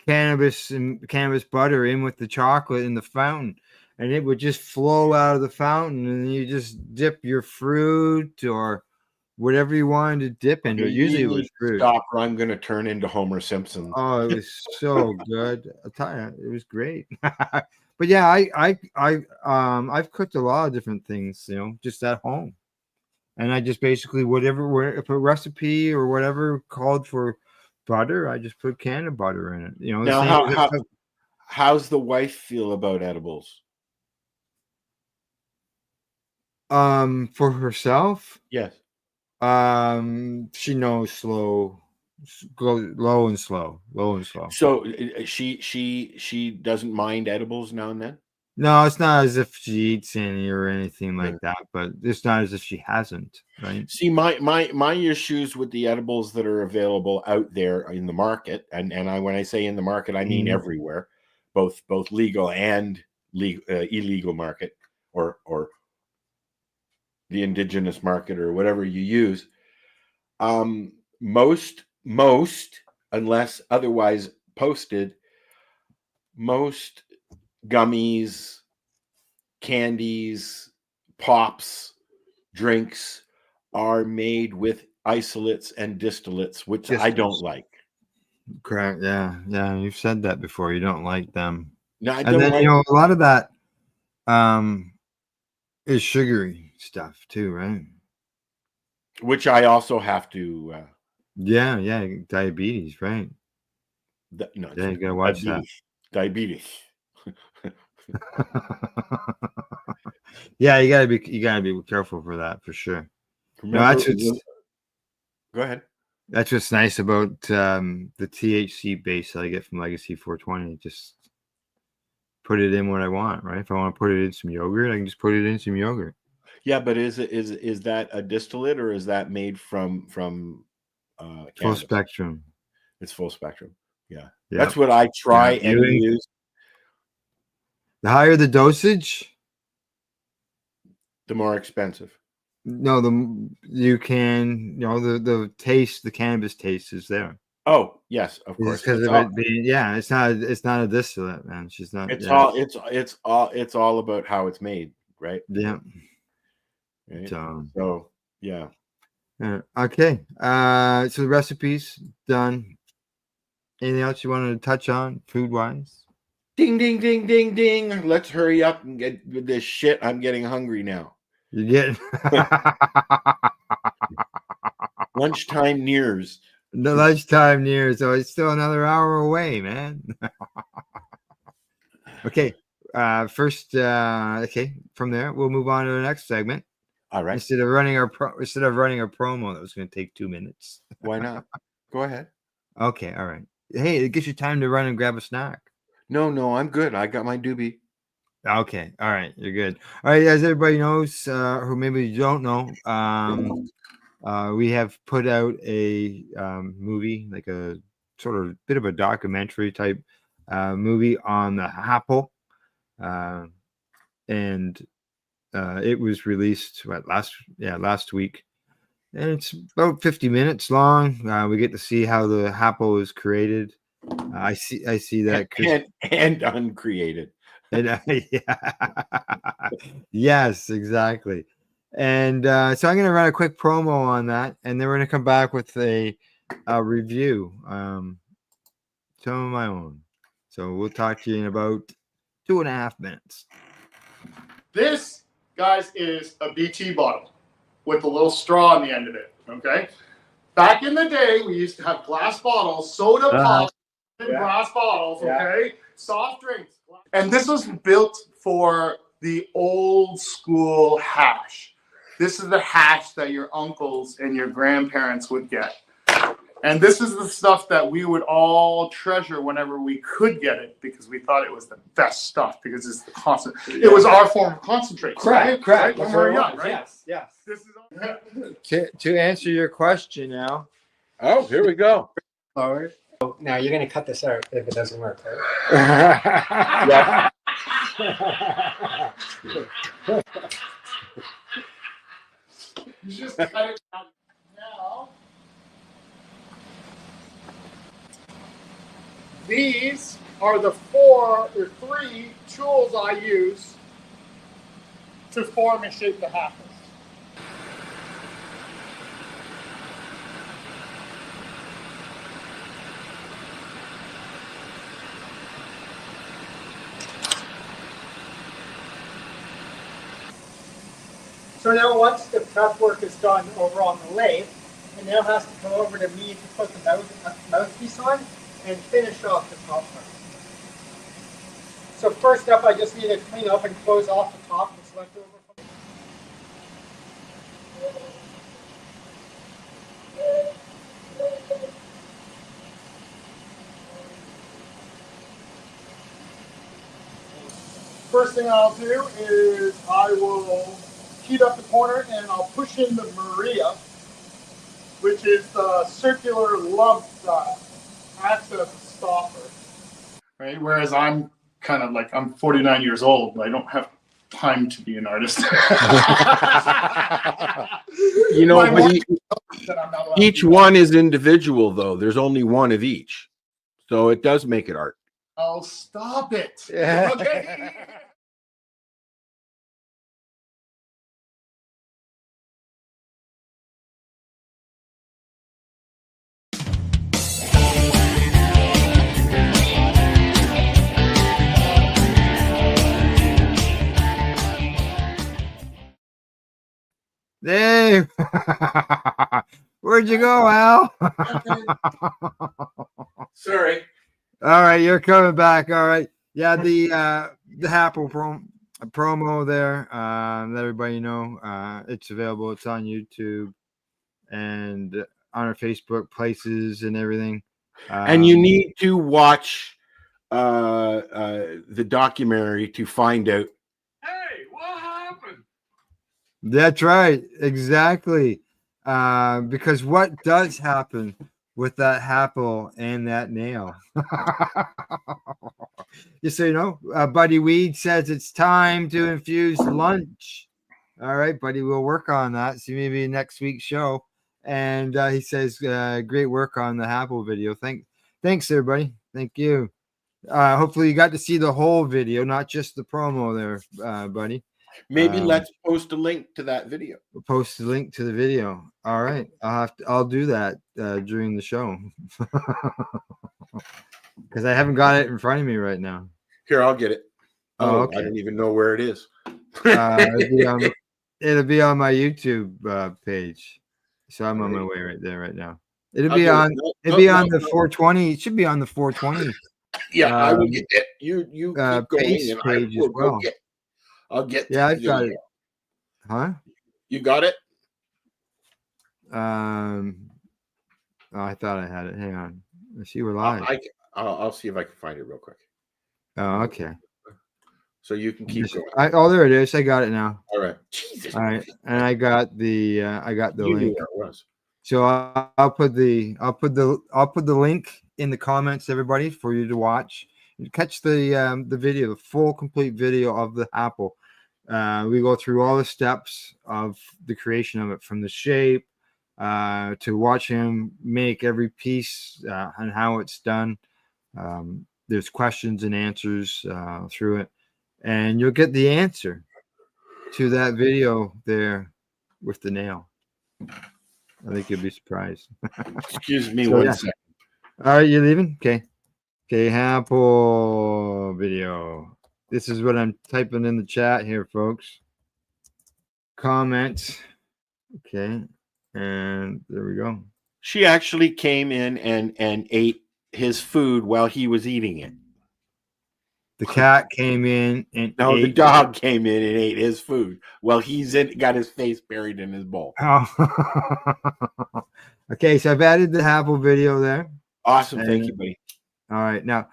Speaker 1: cannabis and cannabis butter in with the chocolate in the fountain, and it would just flow out of the fountain, and you just dip your fruit or whatever you wanted to dip into.
Speaker 4: okay.
Speaker 1: Usually
Speaker 4: You
Speaker 1: it
Speaker 4: need
Speaker 1: was
Speaker 4: to
Speaker 1: fruit.
Speaker 4: stop, or I'm going to turn into Homer Simpson.
Speaker 1: Oh, it was so good. I'll tell you, it was great. But yeah, I've cooked a lot of different things, just at home. And I just basically if a recipe or whatever called for butter, I just put can of butter in it. The
Speaker 4: Now,
Speaker 1: same as
Speaker 4: how's the wife feel about edibles?
Speaker 1: for herself,
Speaker 4: Yes.
Speaker 1: she knows go low and slow, low and slow.
Speaker 4: So she doesn't mind edibles now and then.
Speaker 1: No, it's not as if she eats any or anything
Speaker 4: Yeah.
Speaker 1: like that, but it's not as if she hasn't, right?
Speaker 4: See, my issues with the edibles that are available out there in the market, and when I say in the market, I mean
Speaker 1: Mhm.
Speaker 4: everywhere, both legal and illegal market, or the indigenous market, or whatever you use. Most, unless otherwise posted, most gummies, candies, pops, drinks are made with isolates and distillates, which I don't like.
Speaker 1: Correct. Yeah, yeah. You've said that before. You don't like them,
Speaker 4: No, I
Speaker 1: and
Speaker 4: don't
Speaker 1: then
Speaker 4: like.
Speaker 1: a lot of that is sugary stuff too, right?
Speaker 4: Which I also have to.
Speaker 1: Yeah, yeah. Diabetes, right?
Speaker 4: No, it's
Speaker 1: Yeah, you gotta watch that.
Speaker 4: Diabetes.
Speaker 1: Yeah, you gotta be careful for that for sure. No,
Speaker 4: Remember? Go ahead.
Speaker 1: that's what's nice about the THC base that I get from Legacy 420. Just put it in what I want, right? If I want to put it in some yogurt, I can just put it in some yogurt.
Speaker 4: Yeah, but is that a distillate, or is that made from
Speaker 1: Full
Speaker 4: cannabis?
Speaker 1: spectrum.
Speaker 4: It's full spectrum. Yeah,
Speaker 1: Yeah.
Speaker 4: that's what I try
Speaker 1: Yeah.
Speaker 4: and use.
Speaker 1: The higher the dosage,
Speaker 4: The more expensive.
Speaker 1: no, you can, the taste, the cannabis taste is there.
Speaker 4: Oh yes, of
Speaker 1: It's
Speaker 4: course.
Speaker 1: because
Speaker 4: It's
Speaker 1: of
Speaker 4: all.
Speaker 1: it being, yeah, it's not a distillate, man. She's not,
Speaker 4: It's
Speaker 1: yeah,
Speaker 4: all. It's all about how it's made, right?
Speaker 1: yeah.
Speaker 4: Right.
Speaker 1: So,
Speaker 4: So yeah.
Speaker 1: okay. So the recipes done. Anything else you wanted to touch on food wise?
Speaker 4: Ding ding ding ding ding. Let's hurry up and get with this shit. I'm getting hungry now.
Speaker 1: You get
Speaker 4: Lunchtime nears.
Speaker 1: the lunchtime near, so it's still another hour away, man. Okay. First, okay. From there, we'll move on to the next segment.
Speaker 4: All right.
Speaker 1: Instead of running our promo that was going to take 2 minutes.
Speaker 4: Why not? Go ahead.
Speaker 1: Okay, all right. Hey, it gives you time to run and grab a snack.
Speaker 4: No, I'm good. I got my doobie.
Speaker 1: Okay, all right, you're good. All right, as everybody knows, who maybe you don't know, we have put out a movie, like a sort of bit of a documentary type movie on the apple, and it was released last week, and it's about 50 minutes long. We get to see how the apple is created, I see that, Chris.
Speaker 4: and uncreated.
Speaker 1: And, yeah. Yes, exactly. And so I'm going to run a quick promo on that, and then we're going to come back with a review, some of my own. So we'll talk to you in about 2.5 minutes.
Speaker 7: This, guys, is a BT bottle with a little straw on the end of it. Okay. Back in the day, we used to have glass bottles, soda pop in glass bottles. Okay. Soft drinks. And this was built for the old school hash. This is the hash that your uncles and your grandparents would get. And this is the stuff that we would all treasure whenever we could get it, because we thought it was the best stuff, because it's the constant. It was our form of concentrate. Correct. When we were young, right? Yes. This is
Speaker 1: To answer your question now.
Speaker 4: Oh, here we go.
Speaker 8: Forward. Oh, now you're going to cut this out if it doesn't work, right?
Speaker 7: You just cut it out now. These are the 3 tools I use to form and shape the happers.
Speaker 8: So now once the prep work is done over on the lathe, it now has to come over to me to put the mouthpiece on and finish off the top part. So first up, I just need to clean up and close off the top that's left over.
Speaker 7: First thing I'll do is I will heat up the corner and I'll push in the Maria, which is the circular love that acts as a stopper. Right? Whereas I'm kind of like, I'm 49 years old, but I don't have time to be an artist.
Speaker 4: You know, but each one is individual, though. There's only one of each. So it does make it art.
Speaker 7: Oh, stop it. Okay.
Speaker 1: Hey, where'd you go, Al?
Speaker 4: Sorry.
Speaker 1: All right, you're coming back. All right. Yeah, the Apple promo there. Let everybody know it's available. It's on YouTube and on our Facebook places and everything.
Speaker 4: And you need to watch the documentary to find out. Hey, what happened?
Speaker 1: That's right. Exactly. Because what does happen with that apple and that nail? Just so you know, Buddy Weed says it's time to infuse lunch. All right, Buddy, we'll work on that. See, maybe next week's show. And he says, great work on the apple video. Thanks, everybody. Thank you. Hopefully you got to see the whole video, not just the promo there, Buddy.
Speaker 4: Maybe let's post a link to that video.
Speaker 1: We'll post a link to the video. All right. I'll do that during the show. Because I haven't got it in front of me right now.
Speaker 4: Here, I'll get it.
Speaker 1: Oh, okay.
Speaker 4: I don't even know where it is.
Speaker 1: It'll be on my YouTube page. So I'm on my way right there right now. It'll be on the 420. It should be on the 420.
Speaker 4: Yeah, I will get it. You keep going
Speaker 1: page
Speaker 4: and I will
Speaker 1: as well.
Speaker 4: I'll get.
Speaker 1: Yeah, I've got it. Huh?
Speaker 4: You got it?
Speaker 1: I thought I had it. Hang on. Let's see, we're live.
Speaker 4: I'll see if I can find it real quick.
Speaker 1: Oh, okay.
Speaker 4: So you can keep going.
Speaker 1: There it is. I got it now.
Speaker 4: All right. Jesus.
Speaker 1: All right, and I got the link.
Speaker 4: Where it was.
Speaker 1: So I'll put the link in the comments, everybody, for you to watch. You catch the video, the full complete video of the apple. We go through all the steps of the creation of it, from the shape to watch him make every piece and how it's done. There's questions and answers through it, and you'll get the answer to that video there with the nail. I think you'll be surprised.
Speaker 4: Excuse me
Speaker 1: So,
Speaker 4: one
Speaker 1: yeah.
Speaker 4: second.
Speaker 1: All right, you leaving? Okay. Okay, Apple video. This is what I'm typing in the chat here, folks. Comments. Okay. And there we go.
Speaker 4: She actually came in and ate his food while he was eating it.
Speaker 1: The cat came in and
Speaker 4: No, the
Speaker 1: ate.
Speaker 4: dog came in and ate his food while got his face buried in his bowl.
Speaker 1: Oh. Okay, so I've added the Apple video there.
Speaker 4: Awesome. Thank you, buddy.
Speaker 1: All right. Now,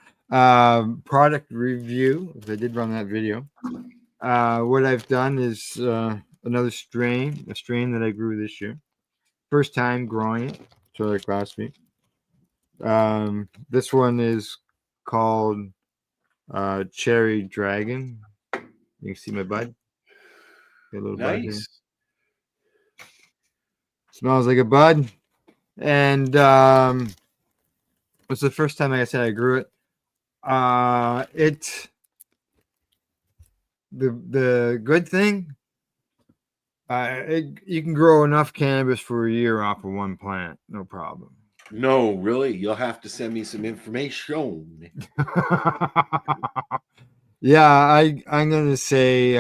Speaker 1: product review. I did run that video. What I've done is another strain, a strain that I grew this year. First time growing it, so like last week. This one is called Cherry Dragon. You can see my bud. Got a little bud here.
Speaker 4: Nice.
Speaker 1: Smells like a bud. And it's the first time, like I said, I grew it. The good thing, you can grow enough cannabis for a year off of one plant, no problem.
Speaker 4: No, really? You'll have to send me some information.
Speaker 1: Yeah, I'm gonna say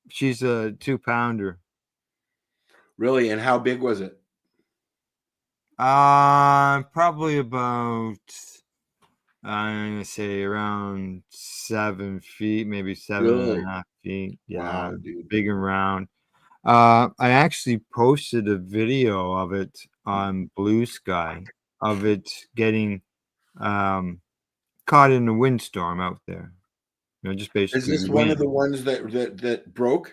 Speaker 1: she's a 2-pounder.
Speaker 4: Really? And how big was it?
Speaker 1: Probably about I'm gonna say around 7 feet, maybe 7.5 feet. Yeah,
Speaker 4: Wow, dude.
Speaker 1: big and round. I actually posted a video of it on Blue Sky of it getting caught in a windstorm out there. You know, just basically.
Speaker 4: Is this one of the ones that broke?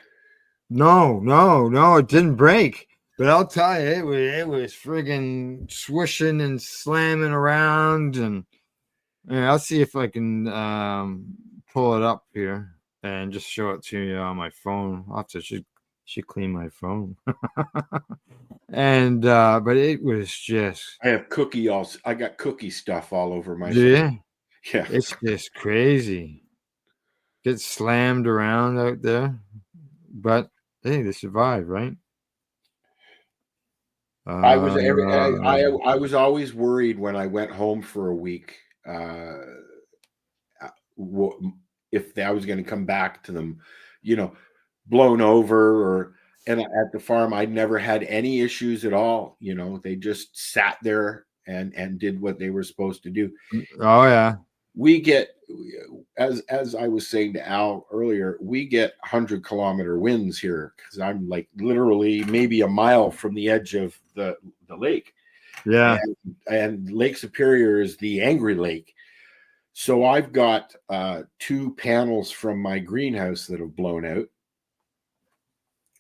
Speaker 1: No, it didn't break. But I'll tell you, it was friggin' swishing and slamming around, and I'll see if I can pull it up here and just show it to you on my phone. I'll have to should clean my phone. And but it was just.
Speaker 4: I have I got cookie stuff all over my.
Speaker 1: Yeah,
Speaker 4: yeah.
Speaker 1: It's just crazy. Get slammed around out there, but hey, they survive, right?
Speaker 4: I was always worried when I went home for a week if I was going to come back to them, blown over and at the farm, I'd never had any issues at all. They just sat there and did what they were supposed to do.
Speaker 1: Oh yeah.
Speaker 4: We get, as I was saying to Al earlier, we get 100-kilometer winds here because I'm like literally maybe a mile from the edge of the lake.
Speaker 1: Yeah.
Speaker 4: And Lake Superior is the angry lake. So I've got 2 panels from my greenhouse that have blown out.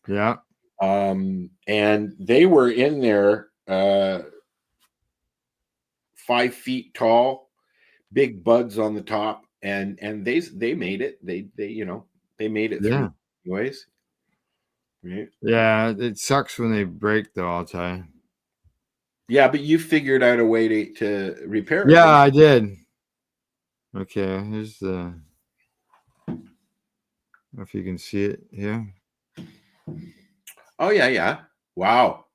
Speaker 1: Yeah.
Speaker 4: And they were in there 5 feet tall, big buds on the top, and they made it. They made it through anyways. Right? Yeah,
Speaker 1: it sucks when they break though, I'll tell you.
Speaker 4: Yeah, but you figured out a way to repair it.
Speaker 1: Yeah, I did. Okay, here's the. I don't know if you can see it here.
Speaker 4: Oh yeah. Wow.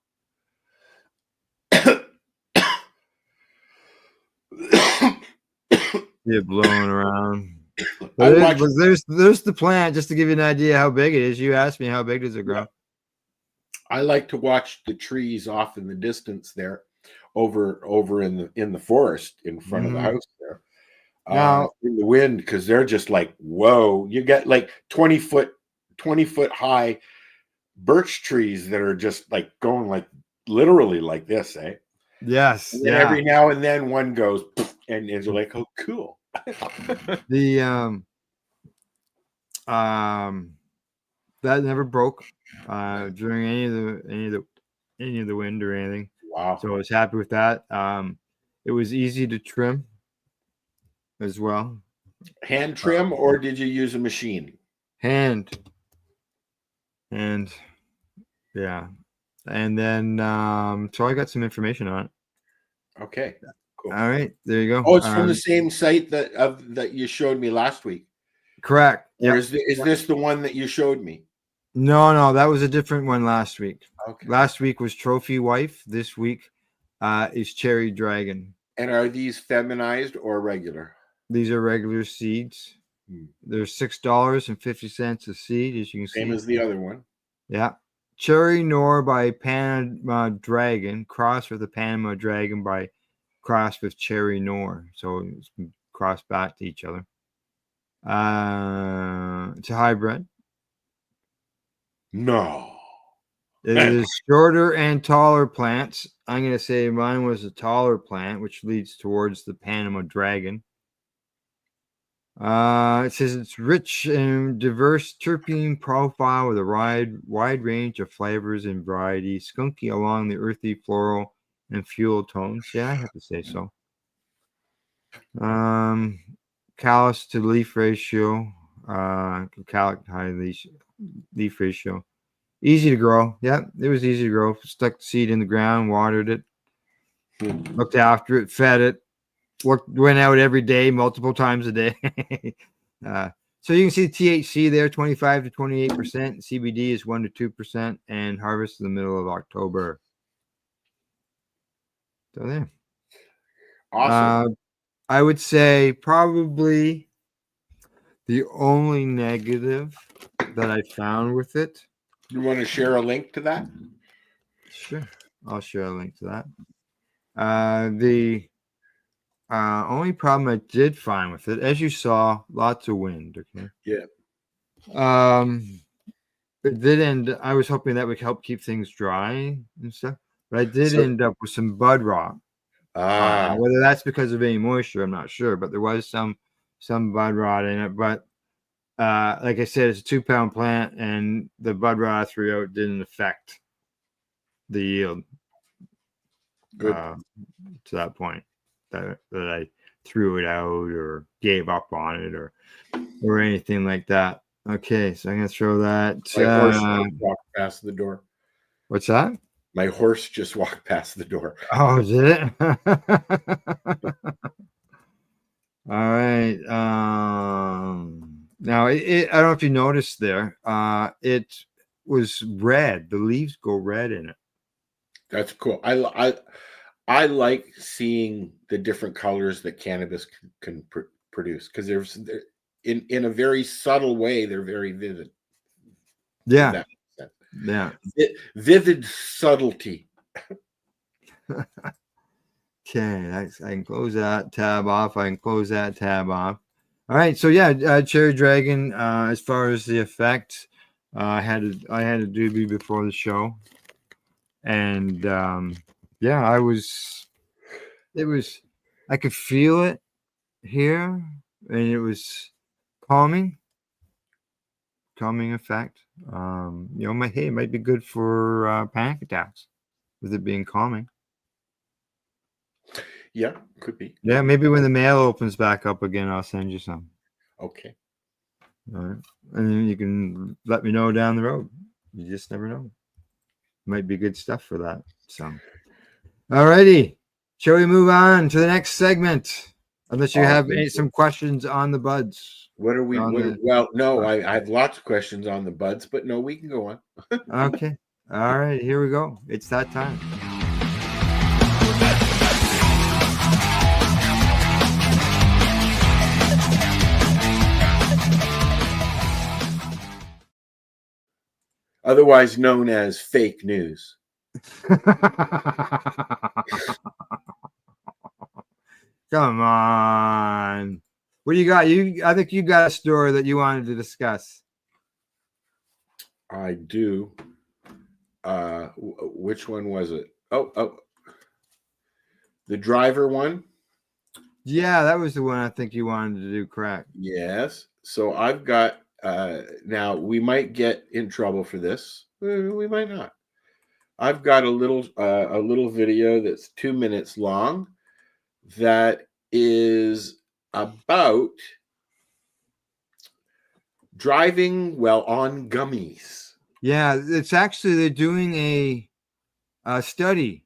Speaker 1: Yeah, blowing around. But there's the plant, just to give you an idea how big it is. You asked me how big does it grow.
Speaker 4: Yeah. I like to watch the trees off in the distance there, over in the forest in front of the house there.
Speaker 1: Now
Speaker 4: in the wind, because they're just like, whoa, you get like 20 foot high birch trees that are just like going like literally like this, eh?
Speaker 1: Yes.
Speaker 4: And every now and then one goes and it's like, oh, cool.
Speaker 1: The that never broke during any of the wind or anything.
Speaker 4: Wow.
Speaker 1: So I was happy with that. It was easy to trim as well.
Speaker 4: Hand trim, or did you use a machine?
Speaker 1: Hand. And yeah. And then so I got some information on it.
Speaker 4: Okay. Cool.
Speaker 1: All right, there you go.
Speaker 4: Oh, it's from the same site that you showed me last week.
Speaker 1: Correct.
Speaker 4: Or
Speaker 1: Yep.
Speaker 4: is this the one that you showed me?
Speaker 1: No, that was a different one last week.
Speaker 4: Okay.
Speaker 1: Last week was Trophy Wife. This week is Cherry Dragon.
Speaker 4: And are these feminized or regular?
Speaker 1: These are regular seeds. They're $6.50 a seed, as you can see.
Speaker 4: Same as the other one.
Speaker 1: Yeah. Cherry Nor by Panama Dragon, cross with the Panama Dragon by cross with Cherry Nor. So it's crossed back to each other. It's a hybrid.
Speaker 4: No.
Speaker 1: It is shorter and taller plants. I'm going to say mine was a taller plant, which leads towards the Panama Dragon. It says it's rich and diverse terpene profile with a wide range of flavors and varieties, skunky along the earthy floral and fuel tones. Yeah, I have to say so. Callus to leaf ratio, calic high leaf ratio. Easy to grow. Yeah, it was easy to grow. Stuck the seed in the ground, watered it, looked after it, fed it. Went out every day, multiple times a day. So you can see THC there, 25 to 28%. CBD is 1 to 2%, and harvest in the middle of October. So there.
Speaker 4: Awesome.
Speaker 1: I would say probably the only negative that I found with it.
Speaker 4: You want to share a link to that?
Speaker 1: Sure, I'll share a link to that. The only problem I did find with it, as you saw, lots of wind. Okay.
Speaker 4: Yeah.
Speaker 1: It did end. I was hoping that would help keep things dry and stuff, but I did end up with some bud rot. Whether that's because of any moisture, I'm not sure, but there was some bud rot in it. But like I said, it's a 2-pound plant, and the bud rot I threw out didn't affect the yield to that point. That I threw it out or gave up on it or anything like that. Okay, so I'm gonna throw that.
Speaker 4: My horse just walked past the door.
Speaker 1: What's that?
Speaker 4: My horse just walked past the door.
Speaker 1: Oh, did it? All right. Now I don't know if you noticed there. It was red. The leaves go red in it.
Speaker 4: That's cool. I like seeing the different colors that cannabis can produce, because they're in a very subtle way, they're very vivid.
Speaker 1: Yeah. Yeah.
Speaker 4: Vivid subtlety.
Speaker 1: Okay, I can close that tab off. I can close that tab off. All right. So yeah, Cherry Dragon. As far as the effect, I had a doobie before the show, and yeah, I could feel it here, and it was calming effect. It might be good for panic attacks with it being calming.
Speaker 4: Yeah, could be.
Speaker 1: Yeah, maybe when the mail opens back up again, I'll send you some.
Speaker 4: Okay.
Speaker 1: All right. And then you can let me know down the road. You just never know. Might be good stuff for that. So, all righty. Shall we move on to the next segment? Unless you have some questions on the buds.
Speaker 4: What are we? I have lots of questions on the buds, but no, we can go on.
Speaker 1: Okay. All right. Here we go. It's that time.
Speaker 4: Otherwise known as fake news.
Speaker 1: Come on. What do you got? I think you got a story that you wanted to discuss.
Speaker 4: I do. Which one was it? Oh, the driver one.
Speaker 1: Yeah, that was the one I think you wanted to do. Correct.
Speaker 4: Yes. So I've got. Now we might get in trouble for this. We might not. I've got a little video that's 2 minutes long that is about driving while on gummies.
Speaker 1: Yeah, it's actually they're doing a study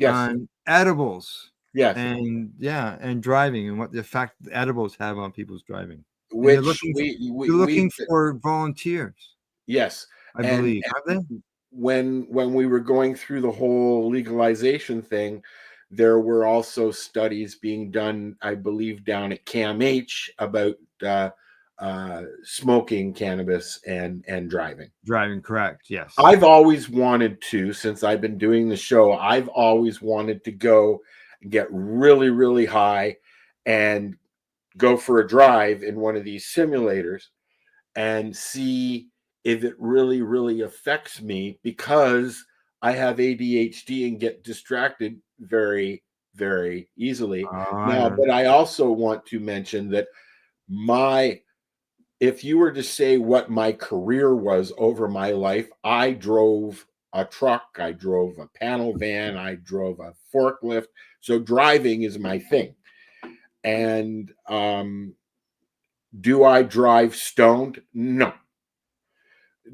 Speaker 1: on edibles
Speaker 4: Yes.
Speaker 1: and and driving, and what the effect the edibles have on people's driving. And
Speaker 4: Which
Speaker 1: they're looking for volunteers,
Speaker 4: yes.
Speaker 1: I
Speaker 4: And
Speaker 1: believe, aren't they?
Speaker 4: when we were going through the whole legalization thing, there were also studies being done, I believe, down at CAMH about smoking cannabis and driving.
Speaker 1: Driving, correct? Yes.
Speaker 4: I've always wanted to, since I've been doing the show, I've always wanted to go and get really, really high and go for a drive in one of these simulators and see if it really, really affects me, because I have ADHD and get distracted very, very easily. Now, but I also want to mention that if you were to say what my career was over my life, I drove a truck, I drove a panel van, I drove a forklift. So driving is my thing. And do I drive stoned? No.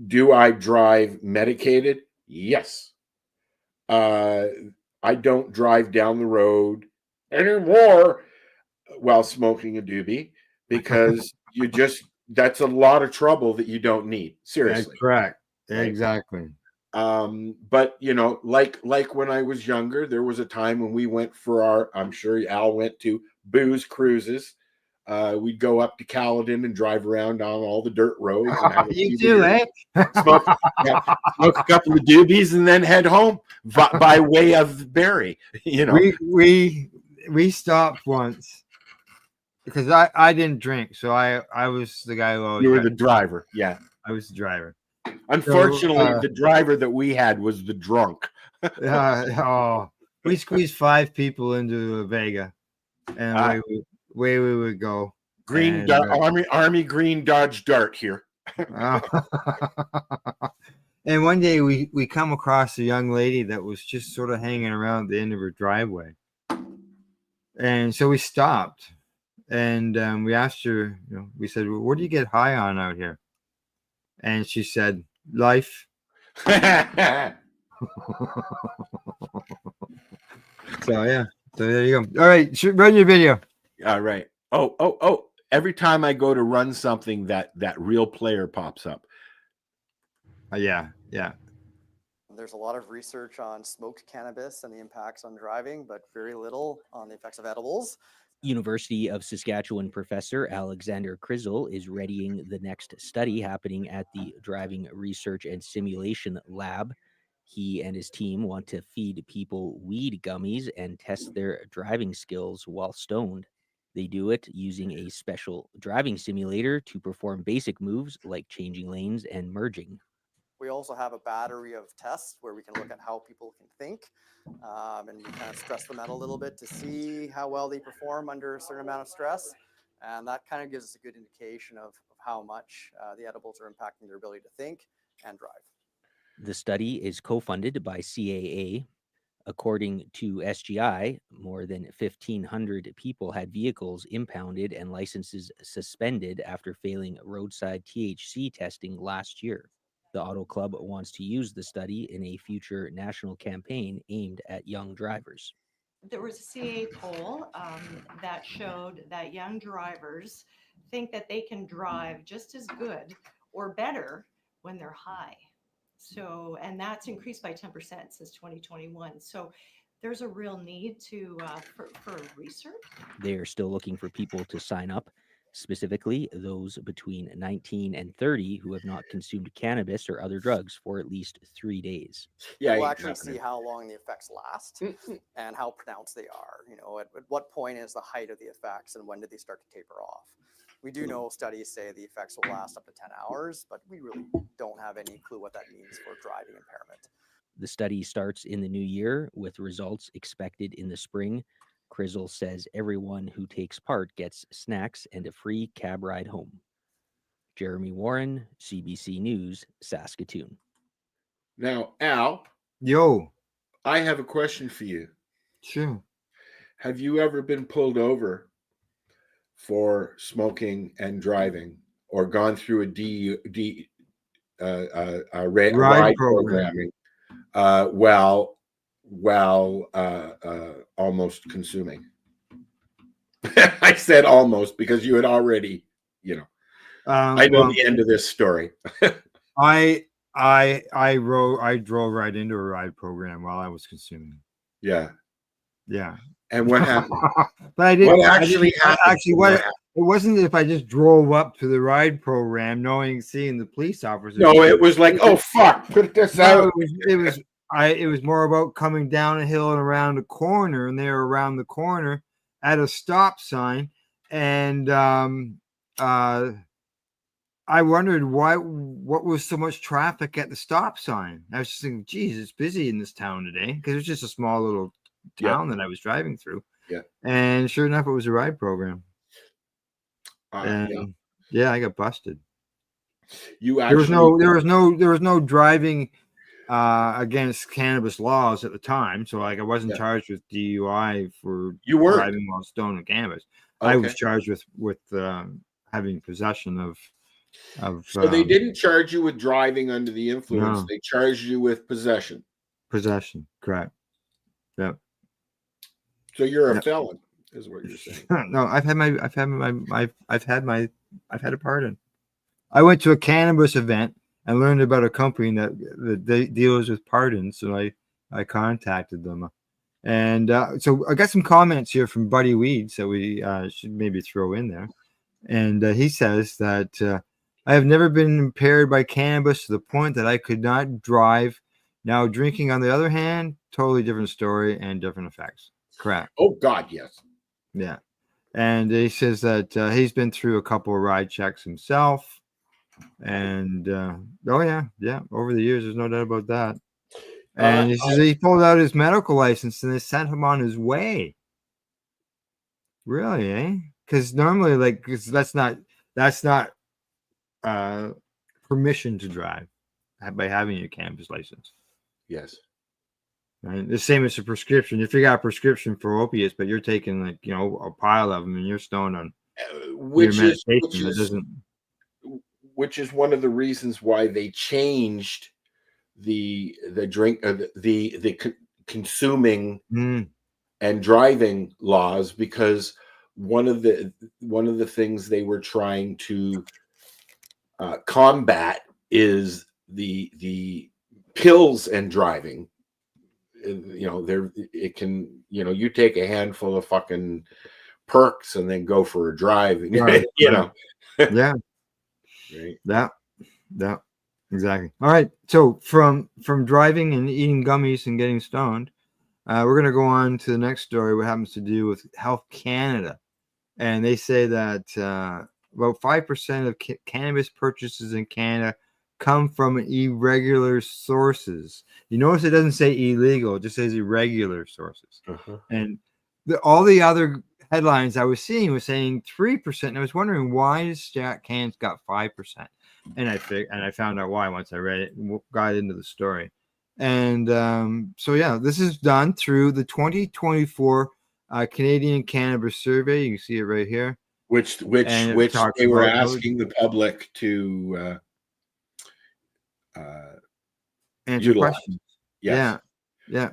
Speaker 4: Do I drive medicated? Yes. I don't drive down the road anymore while smoking a doobie, because that's a lot of trouble that you don't need. Seriously.
Speaker 1: That's correct.
Speaker 4: Right?
Speaker 1: Exactly.
Speaker 4: But like when I was younger, there was a time when we went for I'm sure Al went to booze cruises. We'd go up to Caledon and drive around on all the dirt roads and have a
Speaker 1: You
Speaker 4: few
Speaker 1: too,
Speaker 4: beers,
Speaker 1: eh?
Speaker 4: smoke a couple of doobies, and then head home by way of Barrie.
Speaker 1: We stopped once because I didn't drink, so I was the guy who always
Speaker 4: You were
Speaker 1: got
Speaker 4: the driver. Yeah.
Speaker 1: I was the driver.
Speaker 4: Unfortunately, the driver that we had was the drunk.
Speaker 1: We squeezed 5 people into a Vega, and away we would go.
Speaker 4: Green Army green Dodge Dart here.
Speaker 1: And one day we come across a young lady that was just sort of hanging around at the end of her driveway, and so we stopped, and we asked her. We said, well, "What do you get high on out here?" And she said, "Life." So there you go. All right, run your video.
Speaker 4: All right. Oh! Every time I go to run something, that real player pops up.
Speaker 1: Yeah.
Speaker 9: There's a lot of research on smoked cannabis and the impacts on driving, but very little on the effects of edibles.
Speaker 10: University of Saskatchewan professor Alexander Krizel is readying the next study happening at the Driving Research and Simulation Lab. He and his team want to feed people weed gummies and test their driving skills while stoned. They do it using a special driving simulator to perform basic moves like changing lanes and merging.
Speaker 9: We also have a battery of tests where we can look at how people can think, and we kind of stress them out a little bit to see how well they perform under a certain amount of stress. And that kind of gives us a good indication of how much the edibles are impacting their ability to think and drive.
Speaker 10: The study is co-funded by CAA. According to SGI, more than 1,500 people had vehicles impounded and licenses suspended after failing roadside THC testing last year. The Auto Club wants to use the study in a future national campaign aimed at young drivers.
Speaker 11: There was a CAA poll that showed that young drivers think that they can drive just as good or better when they're high. So, and that's increased by 10% since 2021. So there's a real need for research.
Speaker 10: They are still looking for people to sign up, specifically those between 19 and 30 who have not consumed cannabis or other drugs for at least 3 days.
Speaker 9: Yeah, we'll actually see how long the effects last and how pronounced they are. At what point is the height of the effects and when did they start to taper off? We do know studies say the effects will last up to 10 hours, but we really don't have any clue what that means for driving impairment.
Speaker 10: The study starts in the new year with results expected in the spring. Krizel says everyone who takes part gets snacks and a free cab ride home. Jeremy Warren, CBC News, Saskatoon.
Speaker 4: Now, Al.
Speaker 1: Yo.
Speaker 4: I have a question for you.
Speaker 1: Sure.
Speaker 4: Have you ever been pulled over for smoking and driving, or gone through a ride programming while while almost consuming. I said almost because you had already, I know
Speaker 1: well,
Speaker 4: the end of this story.
Speaker 1: I drove right into a ride program while I was consuming.
Speaker 4: Yeah.
Speaker 1: Yeah.
Speaker 4: And what happened?
Speaker 1: But I didn't.
Speaker 4: What actually happened?
Speaker 1: Actually, it wasn't if I just drove up to the ride program, seeing the police officers.
Speaker 4: No, it was like, oh fuck, put this out.
Speaker 1: It was more about coming down a hill and around a corner, and they were around the corner at a stop sign, and I wondered what was so much traffic at the stop sign. I was just thinking, geez, it's busy in this town today, because it was just a small little town that I was driving through.
Speaker 4: Yeah.
Speaker 1: And sure enough, it was a ride program. And yeah, I got busted. There was no driving against cannabis laws at the time. So I wasn't charged with DUI for driving while stoned on cannabis. Okay. I was charged with having possession of.
Speaker 4: So they didn't charge you with driving under the influence. No. They charged you with possession.
Speaker 1: Possession, correct. Yep.
Speaker 4: So you're a felon, is what you're saying.
Speaker 1: No, I've had a pardon. I went to a cannabis event and learned about a company that deals with pardons, so I contacted them, and so I got some comments here from Buddy Weeds that we should maybe throw in there, and he says that. I have never been impaired by cannabis to the point that I could not drive. Now, drinking, on the other hand, totally different story and different effects. Correct.
Speaker 4: Oh, God, yes.
Speaker 1: Yeah. And he says that he's been through a couple of ride checks himself. And, over the years, there's no doubt about that. And he says he pulled out his medical license and they sent him on his way. Really, eh? Because normally, that's not permission to drive by having a cannabis license.
Speaker 4: Yes.
Speaker 1: Right. The same as a prescription. If you got a prescription for opiates, but you're taking a pile of them and you're stoned on
Speaker 4: which is one of the reasons why they changed the drink the consuming and driving laws, because one of the things they were trying to combat is the pills and driving. You take a handful of fucking perks and then go for a drive,
Speaker 1: right.
Speaker 4: Yeah.
Speaker 1: Right. Yeah, exactly. All right, so from driving and eating gummies and getting stoned, we're going to go on to the next story, what happens to do with Health Canada. And they say that about 5% of cannabis purchases in Canada come from irregular sources. You notice it doesn't say illegal, it just says irregular sources. And all the other headlines I was seeing was saying 3%. And I was wondering why Stat Can's got 5%. And I found out why once I read it and got into the story. And this is done through the 2024 Canadian Cannabis Survey. You can see it right here.
Speaker 4: Which they were asking the public to
Speaker 1: answer questions.
Speaker 4: Yes.
Speaker 1: Yeah.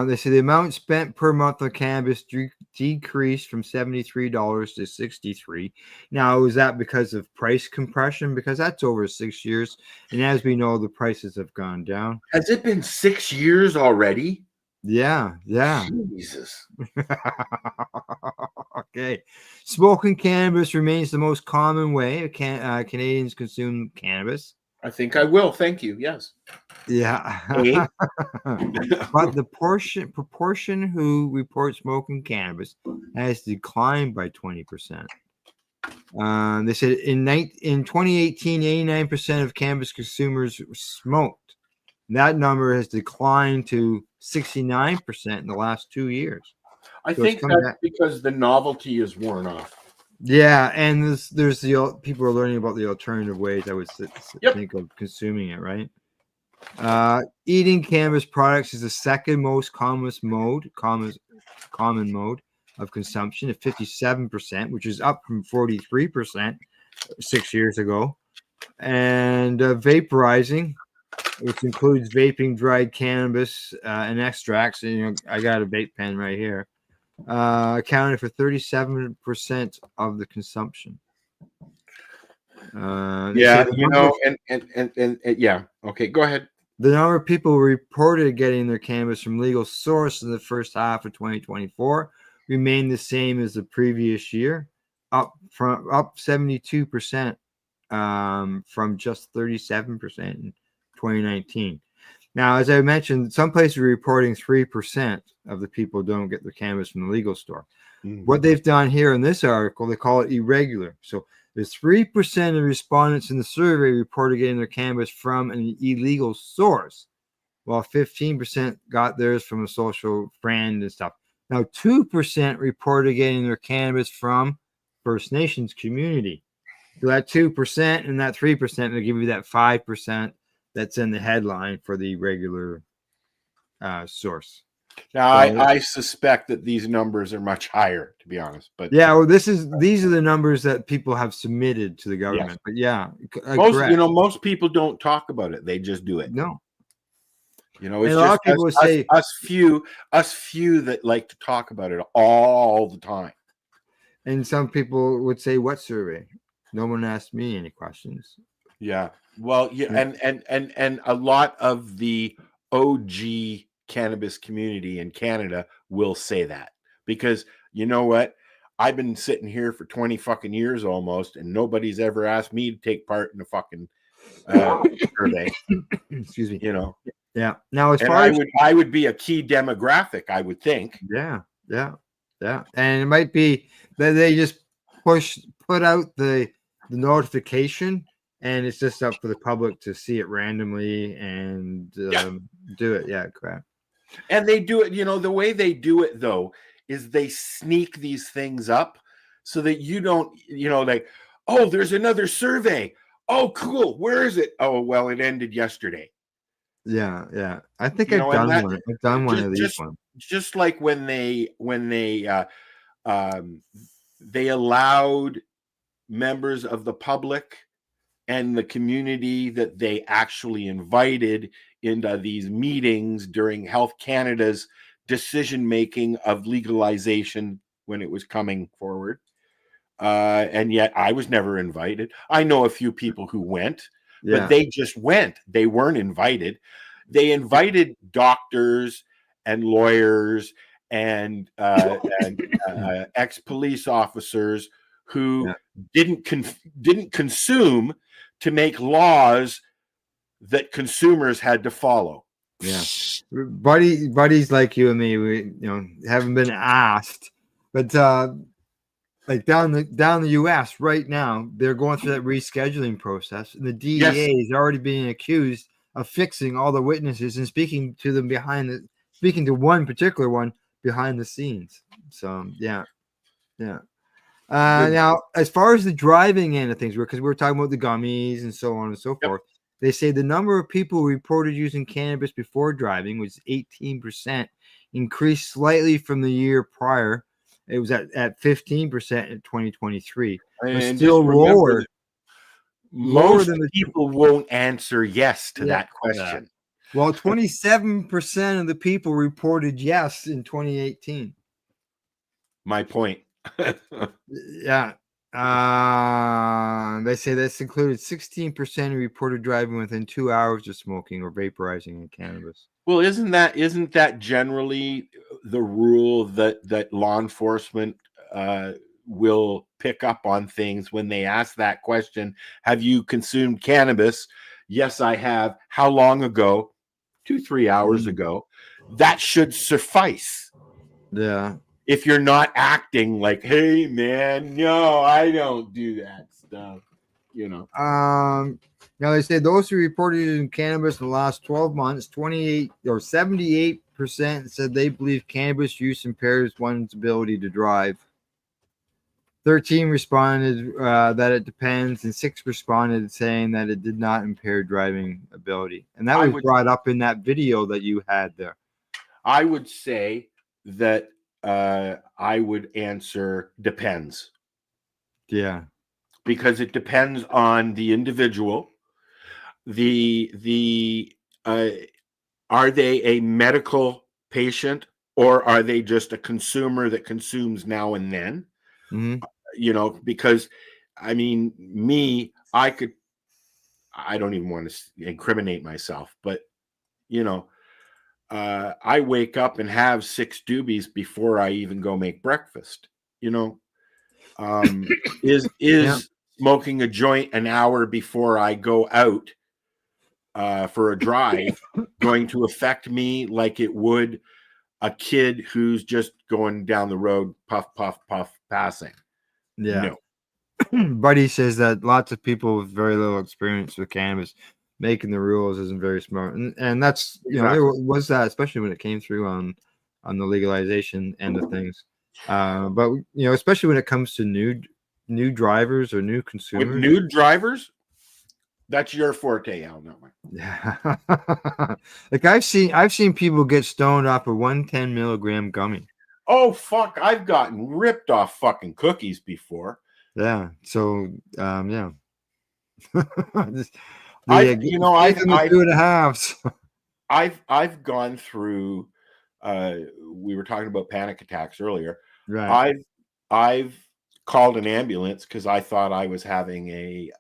Speaker 1: They say the amount spent per month on cannabis decreased from $73 to $63. Now, is that because of price compression? Because that's over 6 years, and as we know, the prices have gone down.
Speaker 4: Has it been 6 years already?
Speaker 1: Yeah.
Speaker 4: Jesus.
Speaker 1: Okay. Smoking cannabis remains the most common way Canadians consume cannabis.
Speaker 4: I think I will. Thank you. Yes.
Speaker 1: Yeah. But the proportion who report smoking cannabis has declined by 20%. They said in 2018, 89% of cannabis consumers smoked. That number has declined to 69% in the last 2 years.
Speaker 4: I think that's because the novelty is worn off.
Speaker 1: Yeah, and there's the people are learning about the alternative ways I would think of consuming it, right? Eating cannabis products is the second most common mode of consumption at 57%, which is up from 43% 6 years ago. And vaporizing which includes vaping dried cannabis and extracts. And, I got a vape pen right here. Accounted for 37% of the consumption.
Speaker 4: Yeah, and yeah. Okay, go ahead.
Speaker 1: The number of people reported getting their cannabis from legal source in the first half of 2024 remained the same as the previous year, up 72% from just 37% in 2019. Now, as I mentioned, some places are reporting 3% of the people don't get their cannabis from the legal store.
Speaker 4: Mhm.
Speaker 1: What they've done here in this article, they call it irregular. So there's 3% of respondents in the survey reported getting their cannabis from an illegal source, while 15% got theirs from a social friend and stuff. Now, 2% reported getting their cannabis from First Nations community. So that 2% and that 3% will give you that 5% that's in the headline for the regular source.
Speaker 4: Now,
Speaker 1: So,
Speaker 4: I suspect that these numbers are much higher, to be honest. But
Speaker 1: yeah, well, these are the numbers that people have submitted to the government.
Speaker 4: Yes.
Speaker 1: But yeah,
Speaker 4: most
Speaker 1: correct.
Speaker 4: most people don't talk about it; they just do it.
Speaker 1: No,
Speaker 4: It's
Speaker 1: and a
Speaker 4: just
Speaker 1: lot of people say
Speaker 4: us few that like to talk about it all the time.
Speaker 1: And some people would say, "What survey?" No one asked me any questions.
Speaker 4: Yeah. Well, yeah, and a lot of the OG cannabis community in Canada will say that, because you know what? I've been sitting here for 20 fucking years almost, and nobody's ever asked me to take part in a fucking survey.
Speaker 1: Excuse me.
Speaker 4: Yeah.
Speaker 1: Now, as
Speaker 4: And
Speaker 1: far as
Speaker 4: I would be a key demographic, I would think.
Speaker 1: yeah, and it might be that they just put out the notification, and it's just up for the public to see it randomly and do it. Yeah, correct.
Speaker 4: And they do it, the way they do it though is they sneak these things up so that you don't, like, oh, there's another survey. Oh, cool. Where is it? Oh, well, it ended yesterday.
Speaker 1: Yeah. I think I've done one. I've done one of these ones.
Speaker 4: Just like when they allowed members of the public and the community that they actually invited into these meetings during Health Canada's decision making of legalization when it was coming forward. And yet I was never invited. I know a few people who went, but they just went. They weren't invited. They invited doctors and lawyers and ex-police officers who didn't consume to make laws that consumers had to follow.
Speaker 1: Yeah, buddies like you and me, we haven't been asked, but like down the U.S. right now, they're going through that rescheduling process, and the DEA is already being accused of fixing all the witnesses and speaking to one particular one behind the scenes. So yeah. Now, as far as the driving end of things, because we're talking about the gummies and so on and so forth, they say the number of people who reported using cannabis before driving was 18%, increased slightly from the year prior. It was at 15% in 2023, but still lower.
Speaker 4: Most people won't answer yes to that question.
Speaker 1: Well, 27% of the people reported yes in 2018.
Speaker 4: My point.
Speaker 1: Yeah. They say this included 16% who reported driving within 2 hours of smoking or vaporizing cannabis.
Speaker 4: Well, isn't that generally the rule that law enforcement will pick up on things when they ask that question? Have you consumed cannabis? Yes, I have. How long ago? 2-3 hours ago. That should suffice.
Speaker 1: Yeah.
Speaker 4: If you're not acting like, hey man, no, I don't do that stuff,
Speaker 1: Now they say those who reported using cannabis in the last 12 months, 78% said they believe cannabis use impairs one's ability to drive. 13 responded that it depends, and 6 responded saying that it did not impair driving ability. And that was brought up in that video that you had there.
Speaker 4: I would say that I would answer depends.
Speaker 1: Yeah.
Speaker 4: Because it depends on the individual, the are they a medical patient or are they just a consumer that consumes now and then?
Speaker 1: Mhm.
Speaker 4: Because I mean, I don't even want to incriminate myself, but I wake up and have 6 doobies before I even go make breakfast. Is
Speaker 1: Yeah.
Speaker 4: smoking a joint an hour before I go out for a drive going to affect me like it would a kid who's just going down the road, puff, puff, puff, passing?
Speaker 1: Yeah.
Speaker 4: No.
Speaker 1: Buddy says that lots of people with very little experience with cannabis making the rules isn't very smart, and that's there
Speaker 4: Exactly.
Speaker 1: was that, especially when it came through on the legalization end of things. But especially when it comes to new drivers or new
Speaker 4: With
Speaker 1: consumers.
Speaker 4: new drivers, that's your forte, Al, not mine.
Speaker 1: Yeah. Like I've seen people get stoned off a 110 milligram gummy.
Speaker 4: Oh fuck! I've gotten ripped off fucking cookies before.
Speaker 1: Yeah. So yeah.
Speaker 4: I've
Speaker 1: two and a halves.
Speaker 4: I've gone through. We were talking about panic attacks earlier.
Speaker 1: Right.
Speaker 4: I've called an ambulance because I thought I was having I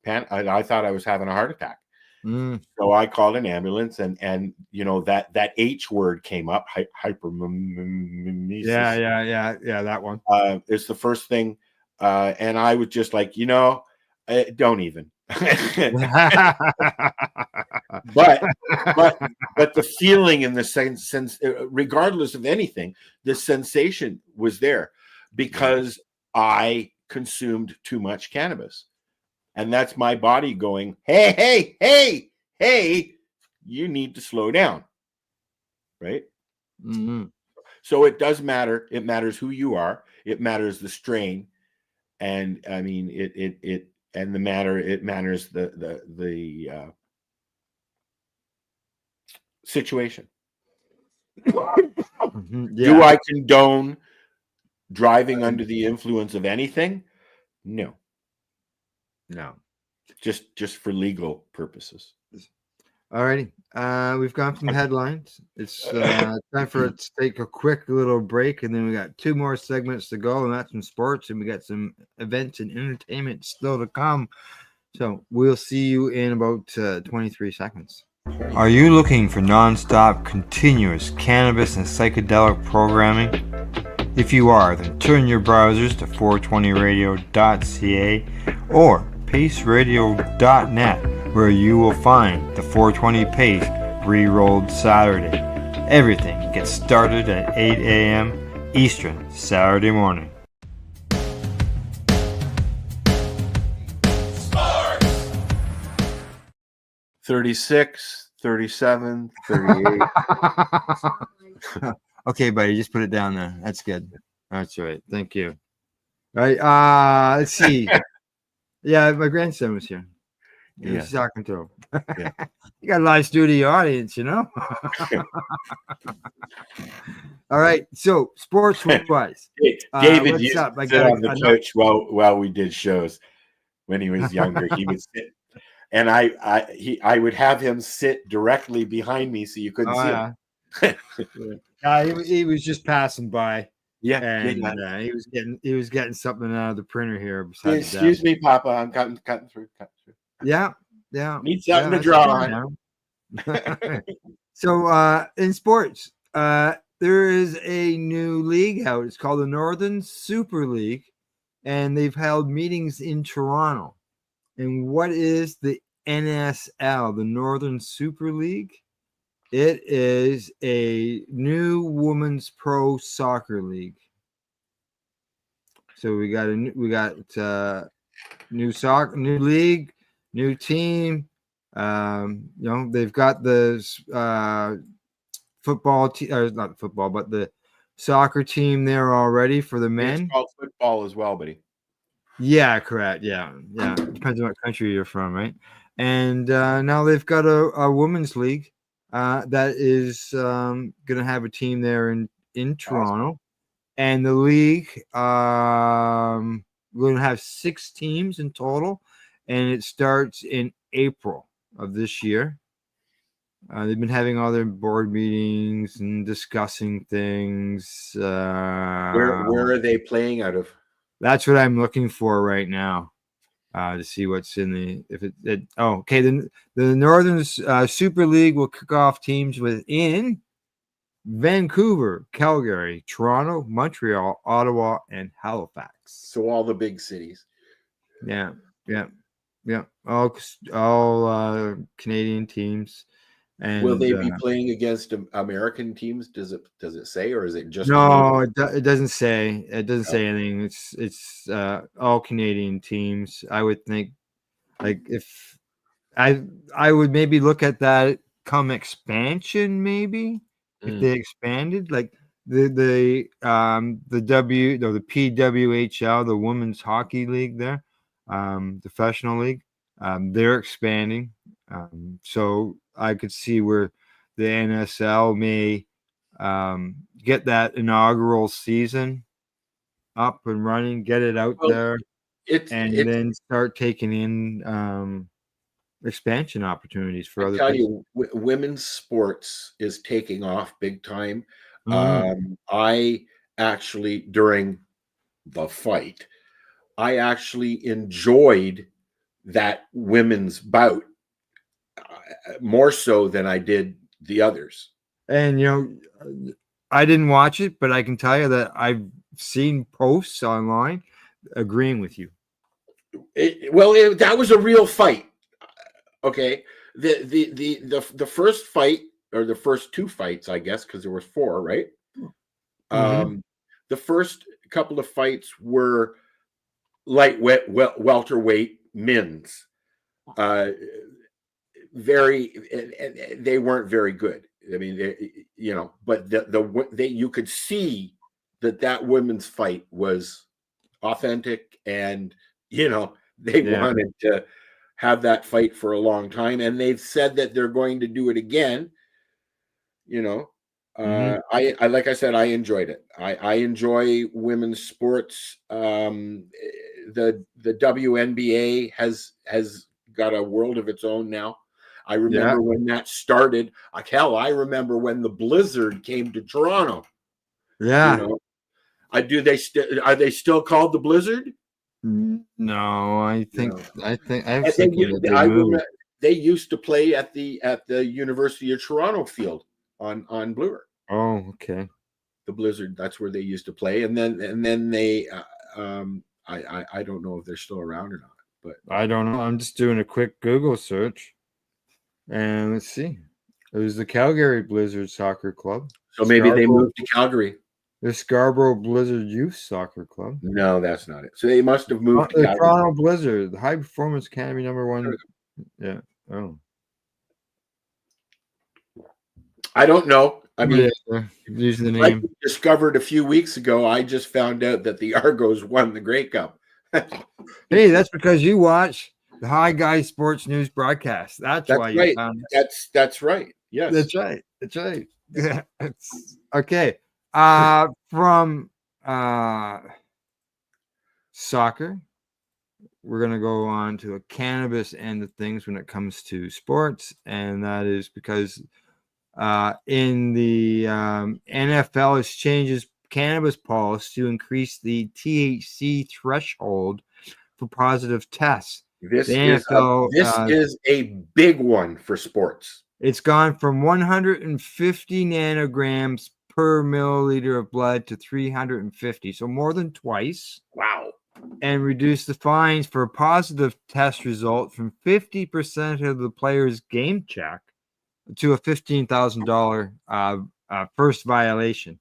Speaker 4: thought I was having a heart attack. So I called an ambulance, and that H word came up, hypermemesis.
Speaker 1: Yeah, that one.
Speaker 4: It's the first thing, and I was just like, don't even. but the feeling and the sense, regardless of anything, the sensation was there because I consumed too much cannabis. And that's my body going, hey, you need to slow down. Right?
Speaker 1: Mm-hmm.
Speaker 4: So it does matter. It matters who you are. It matters the strain. And I mean, it matters the situation.
Speaker 1: Yeah.
Speaker 4: Do I condone driving under the influence of anything? No. Just for legal purposes.
Speaker 1: Alrighty. We've gone from headlines. It's time for us to take a quick little break, and then we got 2 more segments to go, and that's some sports, and we got some events and entertainment still to come. So we'll see you in about 23 seconds. Are you looking for non-stop, continuous cannabis and psychedelic programming? If you are, then turn your browsers to 420radio.ca or paceradio.net, where you will find the 420 Pace re-rolled Saturday. Everything gets started at 8 a.m. Eastern Saturday morning.
Speaker 4: Sports! 36, 37, 38.
Speaker 1: Okay, buddy, just put it down there. That's good. That's right. Thank you. All right. Let's see. Yeah, my grandson was here. He's talking to him.
Speaker 4: Yeah.
Speaker 1: You got a live studio audience, All right. So, sports wise,
Speaker 4: David used to sit on the couch while we did shows when he was younger. He would sit, and I would have him sit directly behind me so you couldn't see him.
Speaker 1: He was just passing by.
Speaker 4: Yeah,
Speaker 1: and he was getting something out of the printer here.
Speaker 4: Excuse me, Papa. I'm cutting through.
Speaker 1: Yeah.
Speaker 4: Need something to draw on.
Speaker 1: So, in sports, there is a new league out. It's called the Northern Super League, and they've held meetings in Toronto. And what is the NSL, the Northern Super League? It is a new women's pro soccer league. So we got new league, new team. They've got the football team, not football, but the soccer team there already for the men.
Speaker 4: It's called football as well, buddy.
Speaker 1: Yeah, correct. Yeah. Depends on what country you're from, right? And now they've got a women's league that is going to have a team there in Toronto. Awesome. And the league we're going to have 6 teams in total, and it starts in April of this year. They've been having all their board meetings and discussing things.
Speaker 4: Where are they playing out of?
Speaker 1: That's what I'm looking for right now, to see what's in the okay. The Northern Super League will kick off teams within Vancouver, Calgary, Toronto, Montreal, Ottawa, and Halifax.
Speaker 4: So all the big cities.
Speaker 1: Yeah. All Canadian teams. And
Speaker 4: will they be playing against American teams? Does it say, or is it just
Speaker 1: no? It doesn't say. It doesn't say anything. It's all Canadian teams. I would think, like, if I would maybe look at that come expansion, maybe if they expanded, like the PWHL, the Women's Hockey League there, professional league, they're expanding. So I could see where the NSL may get that inaugural season up and running, get it out there, and then start taking in expansion opportunities for other people.
Speaker 4: Women's sports is taking off big time. I actually, during the fight, I actually enjoyed that women's bout more so than I did the others.
Speaker 1: And I didn't watch it, but I can tell you that I've seen posts online agreeing with you.
Speaker 4: That was a real fight. Okay, the first fight, or the first two fights, I guess, because there were four, right? The first couple of fights were lightweight, welterweight men's. They weren't very good. I mean, but you could see that women's fight was authentic, and they wanted to have that fight for a long time, and they've said that they're going to do it again. I like I said, I enjoyed it. I enjoy women's sports. The WNBA has got a world of its own now. I remember when that started. I remember when the Blizzard came to Toronto.
Speaker 1: Yeah.
Speaker 4: Are they still called the Blizzard?
Speaker 1: No, I think
Speaker 4: they used to play at the University of Toronto field on Bloor.
Speaker 1: Oh, okay.
Speaker 4: The Blizzard, that's where they used to play, and then they I don't know if they're still around or not, but
Speaker 1: I don't know. I'm just doing a quick Google search, and let's see. It was the Calgary Blizzard Soccer Club.
Speaker 4: So maybe they moved to Calgary.
Speaker 1: The Scarborough Blizzard Youth Soccer Club.
Speaker 4: No, that's not it. So they must have moved to Calgary.
Speaker 1: Toronto Blizzard, the High Performance Academy #1. Yeah. Oh.
Speaker 4: I don't know. I mean,
Speaker 1: use the name.
Speaker 4: Like we discovered a few weeks ago, I just found out that the Argos won the Grey Cup.
Speaker 1: Hey, that's because you watch the High Guys Sports News broadcast. That's why you
Speaker 4: right.
Speaker 1: found it.
Speaker 4: That's right. Yes.
Speaker 1: That's right. Yeah. Okay. From soccer, we're going to go on to a cannabis end of things when it comes to sports, and that is because in the NFL has changed cannabis policy to increase the THC threshold for positive tests.
Speaker 4: This is a big one for sports.
Speaker 1: It's gone from 150 nanograms per milliliter of blood to 350, so more than twice.
Speaker 4: Wow.
Speaker 1: And reduce the fines for a positive test result from 50% of the player's game check to a $15,000 first violation.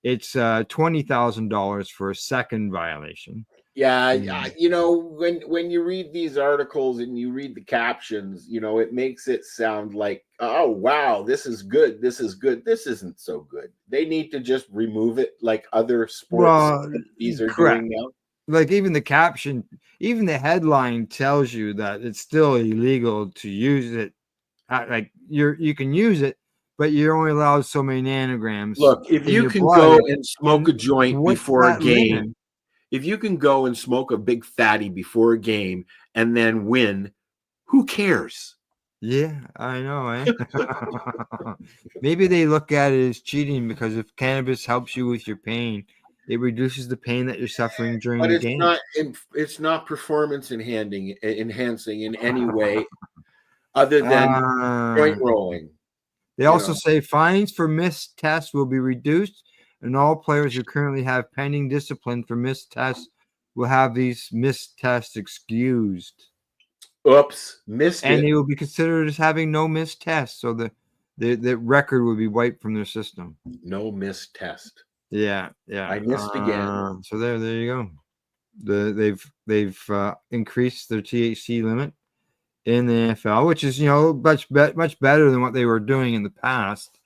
Speaker 1: It's $20,000 for a second violation.
Speaker 4: Yeah, when you read these articles and you read the captions, it makes it sound like, oh wow, this is good. This isn't so good. They need to just remove it like other sports these are doing now.
Speaker 1: Like even the caption, even the headline tells you that it's still illegal to use it. Like you can use it, but you're only allowed so many nanograms.
Speaker 4: Look, if you can go and smoke a joint before a game, if you can go and smoke a big fatty before a game and then win, who cares?
Speaker 1: Yeah, I know, eh? Maybe they look at it as cheating because if cannabis helps you with your pain, it reduces the pain that you're suffering during
Speaker 4: But
Speaker 1: the game.
Speaker 4: it's not performance enhancing in any way other than joint
Speaker 1: Uh,
Speaker 4: rolling.
Speaker 1: they
Speaker 4: You
Speaker 1: also
Speaker 4: know,
Speaker 1: say fines for missed tests will be reduced, and all players who currently have pending discipline for missed tests will have these missed tests excused,
Speaker 4: oops, missed
Speaker 1: and
Speaker 4: it.
Speaker 1: they will be considered as having no missed tests, so the record will be wiped from their system.
Speaker 4: No missed test.
Speaker 1: Yeah, yeah.
Speaker 4: I missed again.
Speaker 1: So there you go. They've increased their THC limit in the NFL, which is much better than what they were doing in the past.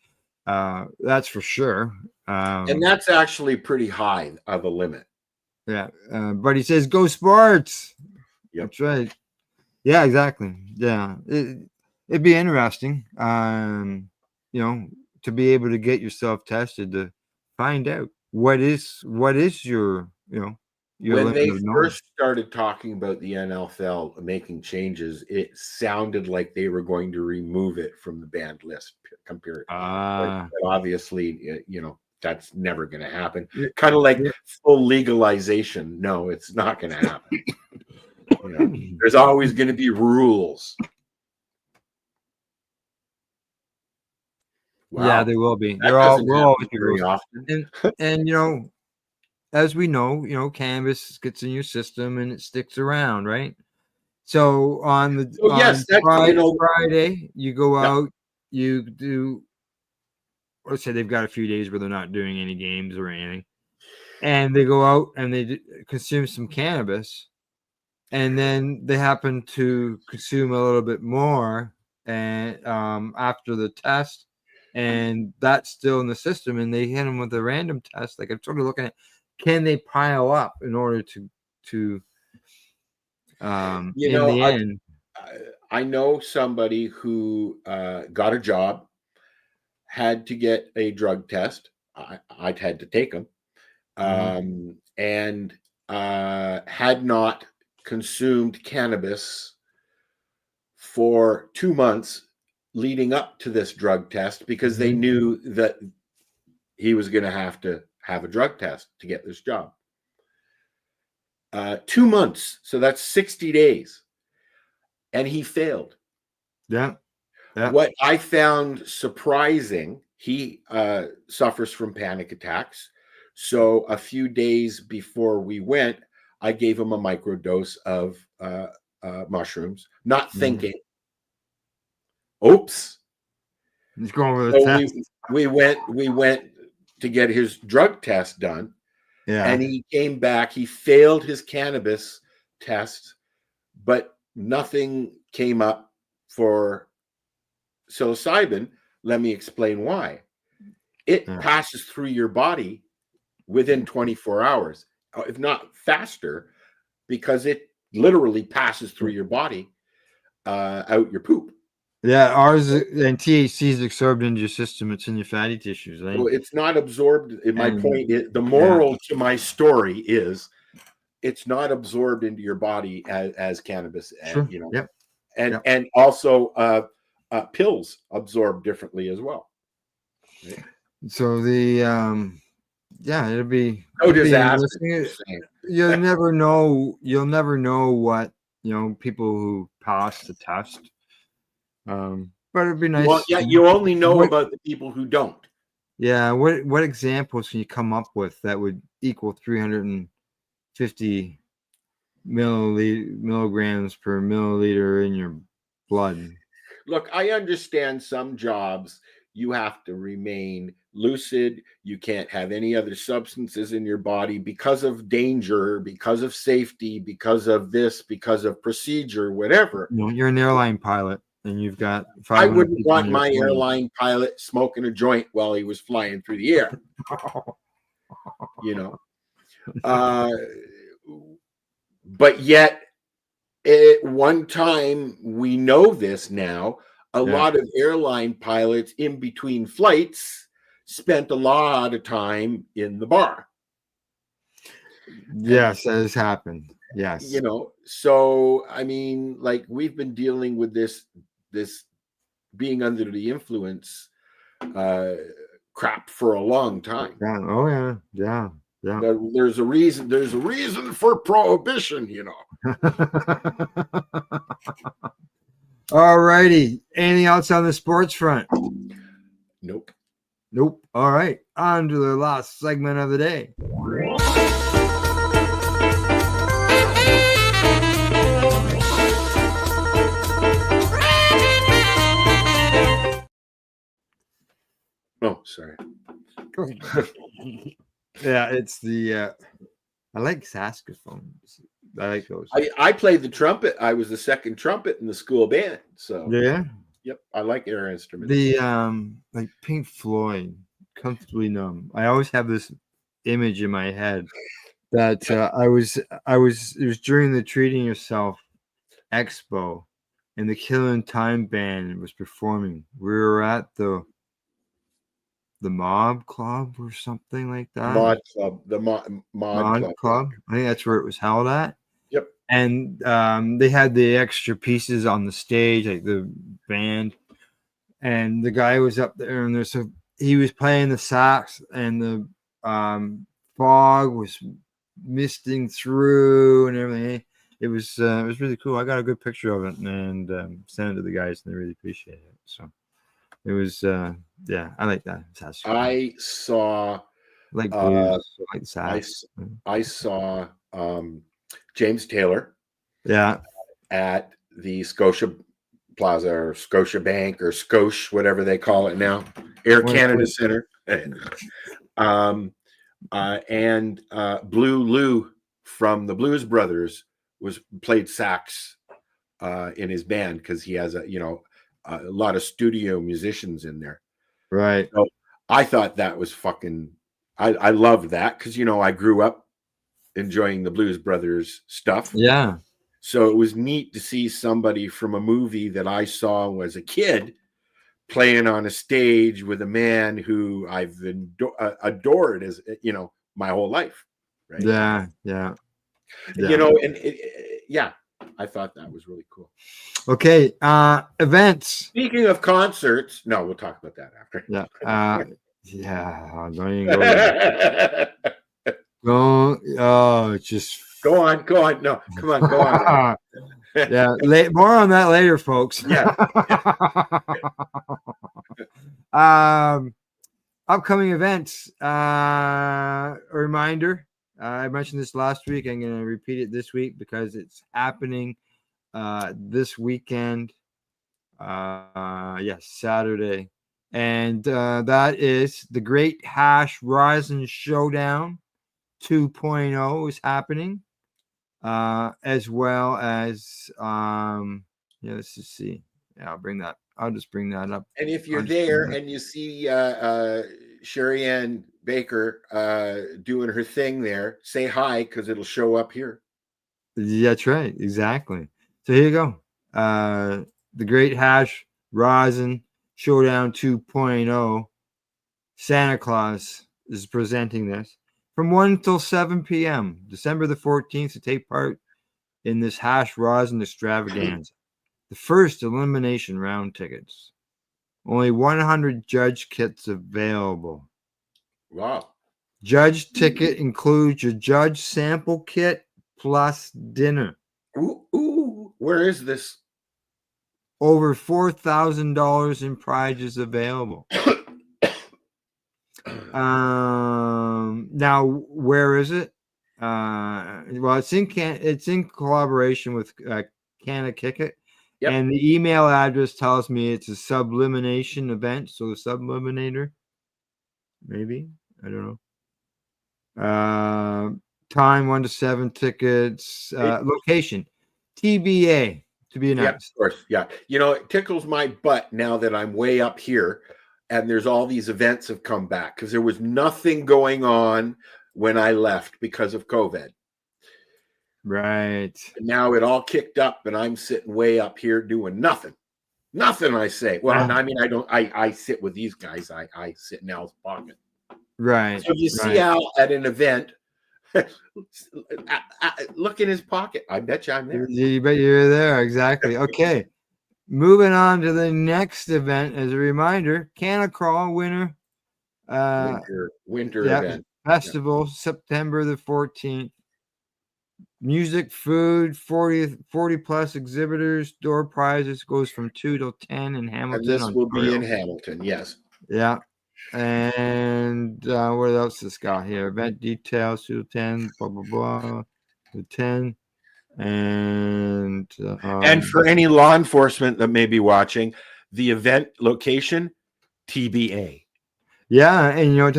Speaker 1: That's for sure.
Speaker 4: And that's actually pretty high of a limit.
Speaker 1: Yeah, but he says go sports.
Speaker 4: Yep.
Speaker 1: That's right. Yeah, exactly. Yeah, it'd be interesting. To be able to get yourself tested to find out what is your your
Speaker 4: When
Speaker 1: limit
Speaker 4: they
Speaker 1: of knowledge.
Speaker 4: first started talking about the NFL making changes, it sounded like they were going to remove it from the banned list. Compared, but obviously, that's never going to happen. Kind of like full legalization. No, it's not going to happen. There's always going to be rules. Wow.
Speaker 1: Yeah, there will be.
Speaker 4: That
Speaker 1: Will
Speaker 4: doesn't
Speaker 1: always
Speaker 4: happen
Speaker 1: be
Speaker 4: very
Speaker 1: rules.
Speaker 4: often.
Speaker 1: And as we know, cannabis gets in your system and it sticks around, right? So on
Speaker 4: yes,
Speaker 1: Friday, you go
Speaker 4: Yep.
Speaker 1: out, you do. Let's say they've got a few days where they're not doing any games or anything, and they go out and they consume some cannabis, and then they happen to consume a little bit more, and after the test, and that's still in the system, and they hit them with a random test. Like I'm sort of looking at, can they pile up in order to end.
Speaker 4: I know somebody who got a job, had to get a drug test. I'd had to take them, and had not consumed cannabis for 2 months leading up to this drug test because they knew that he was going to have a drug test to get this job. 2 months, so that's 60 days, and he failed.
Speaker 1: Yeah.
Speaker 4: What I found surprising, he suffers from panic attacks. So a few days before we went, I gave him a microdose of mushrooms, not thinking. Oops.
Speaker 1: He's going with a test.
Speaker 4: We went to get his drug test done.
Speaker 1: Yeah.
Speaker 4: And he came back. He failed his cannabis test, but nothing came up for psilocybin. Let me explain why. It passes through your body within 24 hours, if not faster, because it literally passes through your body out your poop.
Speaker 1: Yeah, ours and THC is absorbed into your system. It's in your fatty tissues. Right?
Speaker 4: So it's not absorbed. My point is, the moral to my story is, it's not absorbed into your body as cannabis.
Speaker 1: Sure.
Speaker 4: And also pills absorb differently as well.
Speaker 1: So it'll be
Speaker 4: no disaster.
Speaker 1: You'll never know. You'll never know what people who pass the test. But it'd be nice.
Speaker 4: Well, yeah, you only know about the people who don't.
Speaker 1: Yeah. What examples can you come up with that would equal 350 milligrams per milliliter in your blood?
Speaker 4: Look, I understand some jobs you have to remain lucid. You can't have any other substances in your body because of danger, because of safety, because of this, because of procedure, whatever.
Speaker 1: You're an airline pilot and you've got.
Speaker 4: I wouldn't want my airline pilot smoking a joint while he was flying through the air. But yet, at one time, we know this now, a lot of airline pilots in between flights spent a lot of time in the bar.
Speaker 1: Yes, that has happened. Yes.
Speaker 4: So, I mean, like, we've been dealing with this this being under the influence crap for a long time.
Speaker 1: Yeah. Oh yeah. Yeah. Yeah.
Speaker 4: There's a reason. There's a reason for prohibition, you know.
Speaker 1: All righty. Anything else on the sports front?
Speaker 4: Nope.
Speaker 1: Nope. All right. On to the last segment of the day.
Speaker 4: Oh, sorry.
Speaker 1: Yeah, it's the I like saxophones. I like those.
Speaker 4: I played the trumpet. I was the second trumpet in the school band. So
Speaker 1: Yeah.
Speaker 4: yep, I like air instruments.
Speaker 1: The like Pink Floyd, Comfortably Numb. I always have this image in my head that it was during the Treating Yourself Expo, and the Killing Time band was performing. We were at the Mob Club or something like that.
Speaker 4: Mod Club, the Mod Club.
Speaker 1: I think that's where it was held at.
Speaker 4: Yep.
Speaker 1: And they had the extra pieces on the stage, like the band, and the guy was up there, and he was playing the sax, and the fog was misting through and everything. It was really cool. I got a good picture of it and sent it to the guys, and they really appreciated it. So it was yeah, I like that.
Speaker 4: I saw
Speaker 1: like blues, like sax.
Speaker 4: I saw James Taylor.
Speaker 1: Yeah.
Speaker 4: At the Scotia Plaza or Scotia Bank or Scotia, whatever they call it now, Air Canada Center. And Blue Lou from the Blues Brothers played sax in his band because he has a lot of studio musicians in there.
Speaker 1: Right.
Speaker 4: So I thought that was fucking. I loved that because I grew up enjoying the Blues Brothers stuff.
Speaker 1: Yeah.
Speaker 4: So it was neat to see somebody from a movie that I saw as a kid playing on a stage with a man who I've adored as my whole life. Right?
Speaker 1: Yeah. Yeah.
Speaker 4: Yeah, I thought that was really cool.
Speaker 1: Okay, events.
Speaker 4: Speaking of concerts, no, we'll talk about that after.
Speaker 1: Yeah. Yeah. Don't even go there. Just
Speaker 4: go on. No, come on, go on.
Speaker 1: Yeah, more on that later, folks.
Speaker 4: Yeah.
Speaker 1: Upcoming events. A reminder. I mentioned this last week. I'm going to repeat it this week because it's happening this weekend. Yes, Saturday. And that is the Great Hash Rising Showdown 2.0 is happening. As well as let's just see. Yeah, I'll just bring that up.
Speaker 4: And if you're there and you see Sherry Ann Baker doing her thing there, say hi because it'll show up here.
Speaker 1: That's right, exactly. So here you go. The Great Hash Rosin Showdown 2.0. Santa Claus is presenting this from 1 till 7 p.m. December the 14th to take part in this hash rosin extravaganza. The first elimination round tickets. Only 100 judge kits available.
Speaker 4: Wow.
Speaker 1: Judge ticket includes your judge sample kit plus dinner.
Speaker 4: Ooh, where is this?
Speaker 1: Over $4,000 in prizes available. Now where is it? Well, it's in collaboration with Canada Kick It. Yep. And the email address tells me it's a sublimination event. So the subliminator, maybe, I don't know. Time 1 to 7 tickets. Location TBA to be announced.
Speaker 4: Yeah, of course. Yeah. It tickles my butt now that I'm way up here and there's all these events have come back because there was nothing going on when I left because of COVID.
Speaker 1: Right.
Speaker 4: And now it all kicked up and I'm sitting way up here doing nothing. Nothing, I say. Well, I mean, I sit with these guys. I sit in Al's pocket.
Speaker 1: Right.
Speaker 4: So if you see Al at an event, look in his pocket. I bet you I'm there.
Speaker 1: You bet you're there. Exactly. Okay. moving on to the next event. As a reminder, Canna Crawl winter.
Speaker 4: Winter event.
Speaker 1: Festival, September the 14th. Music, food, 40 plus exhibitors, door prizes goes from 2 till 10 in Hamilton.
Speaker 4: And this will be
Speaker 1: Ontario.
Speaker 4: in Hamilton, yes.
Speaker 1: Yeah. And what else is got here? Event details, 2 to 10, blah, blah, blah. To 10. And
Speaker 4: for any law enforcement that may be watching, the event location, TBA.
Speaker 1: Yeah, and it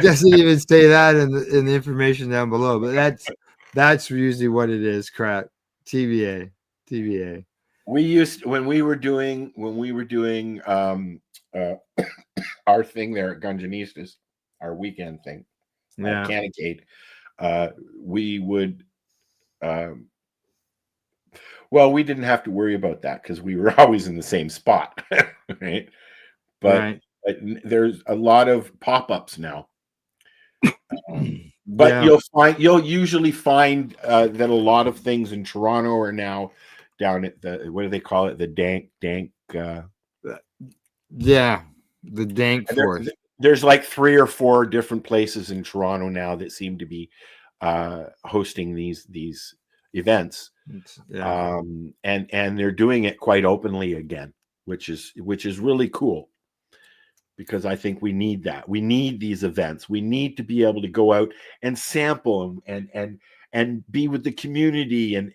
Speaker 1: doesn't even say that in the information down below, but that's usually what it is. Correct. TBA.
Speaker 4: We used when we were doing our thing there at Gunjanistas, our weekend thing, Canacade, we would we didn't have to worry about that because we were always in the same spot, right? But there's a lot of pop-ups now. But you'll usually find that a lot of things in Toronto are now down at the, what do they call it? The dank.
Speaker 1: The dank forest.
Speaker 4: There's like 3 or 4 different places in Toronto now that seem to be hosting these events. And they're doing it quite openly again, which is really cool. Because I think we need that. We need these events. We need to be able to go out and sample them and be with the community. And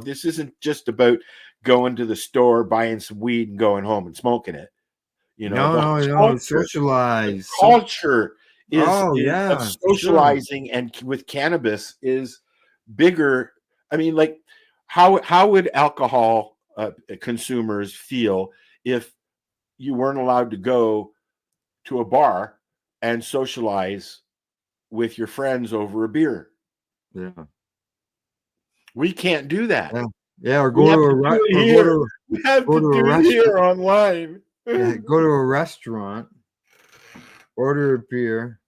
Speaker 4: this isn't just about going to the store, buying some weed and going home and smoking it.
Speaker 1: No, socialize.
Speaker 4: Culture of socializing and with cannabis is bigger. I mean, like how would alcohol consumers feel if you weren't allowed to go to a bar and socialize with your friends over a beer?
Speaker 1: Yeah.
Speaker 4: We can't do that.
Speaker 1: Yeah, or go to a restaurant.
Speaker 4: We have to do it here online.
Speaker 1: Go to a restaurant, order a beer,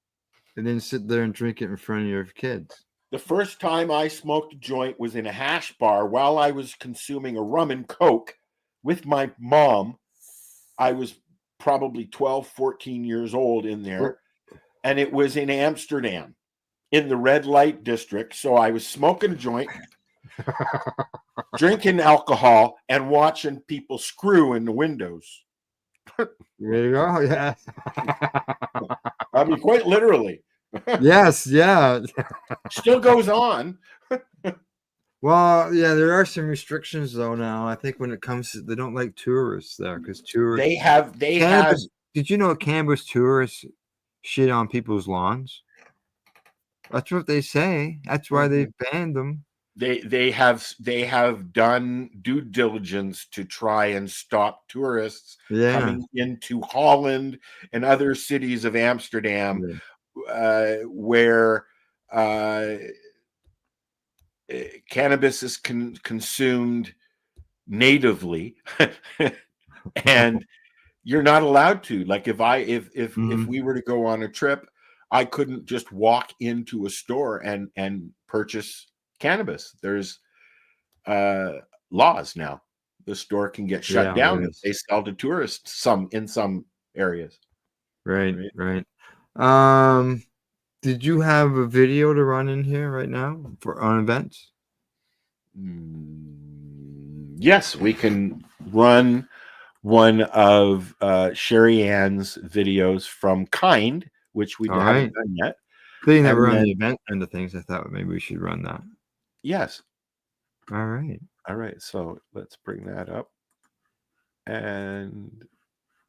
Speaker 1: and then sit there and drink it in front of your kids.
Speaker 4: The first time I smoked a joint was in a hash bar while I was consuming a rum and coke with my mom. I was probably 12, 14 years old in there. And it was in Amsterdam in the red light district. So I was smoking a joint, drinking alcohol, and watching people screw in the windows.
Speaker 1: There you go. Yeah.
Speaker 4: I mean, quite literally.
Speaker 1: Yes. Yeah.
Speaker 4: Still goes on.
Speaker 1: Well, yeah, there are some restrictions though now. I think when it comes to, they don't like tourists there because tourists
Speaker 4: they have.
Speaker 1: Did you know cannabis tourists shit on people's lawns? That's what they say. That's why they banned them.
Speaker 4: They have done due diligence to try and stop tourists coming into Holland and other cities of Amsterdam, where cannabis is consumed natively, and you're not allowed to. Like if we were to go on a trip, I couldn't just walk into a store and purchase cannabis. There's laws now. The store can get shut down if they sell to tourists in some areas.
Speaker 1: Right. Did you have a video to run in here right now on events?
Speaker 4: Yes, we can run one of Sherry Ann's videos from Kind, which we haven't done yet.
Speaker 1: They never run the event end of things. I thought maybe we should run that.
Speaker 4: Yes.
Speaker 1: All right.
Speaker 4: So let's bring that up. And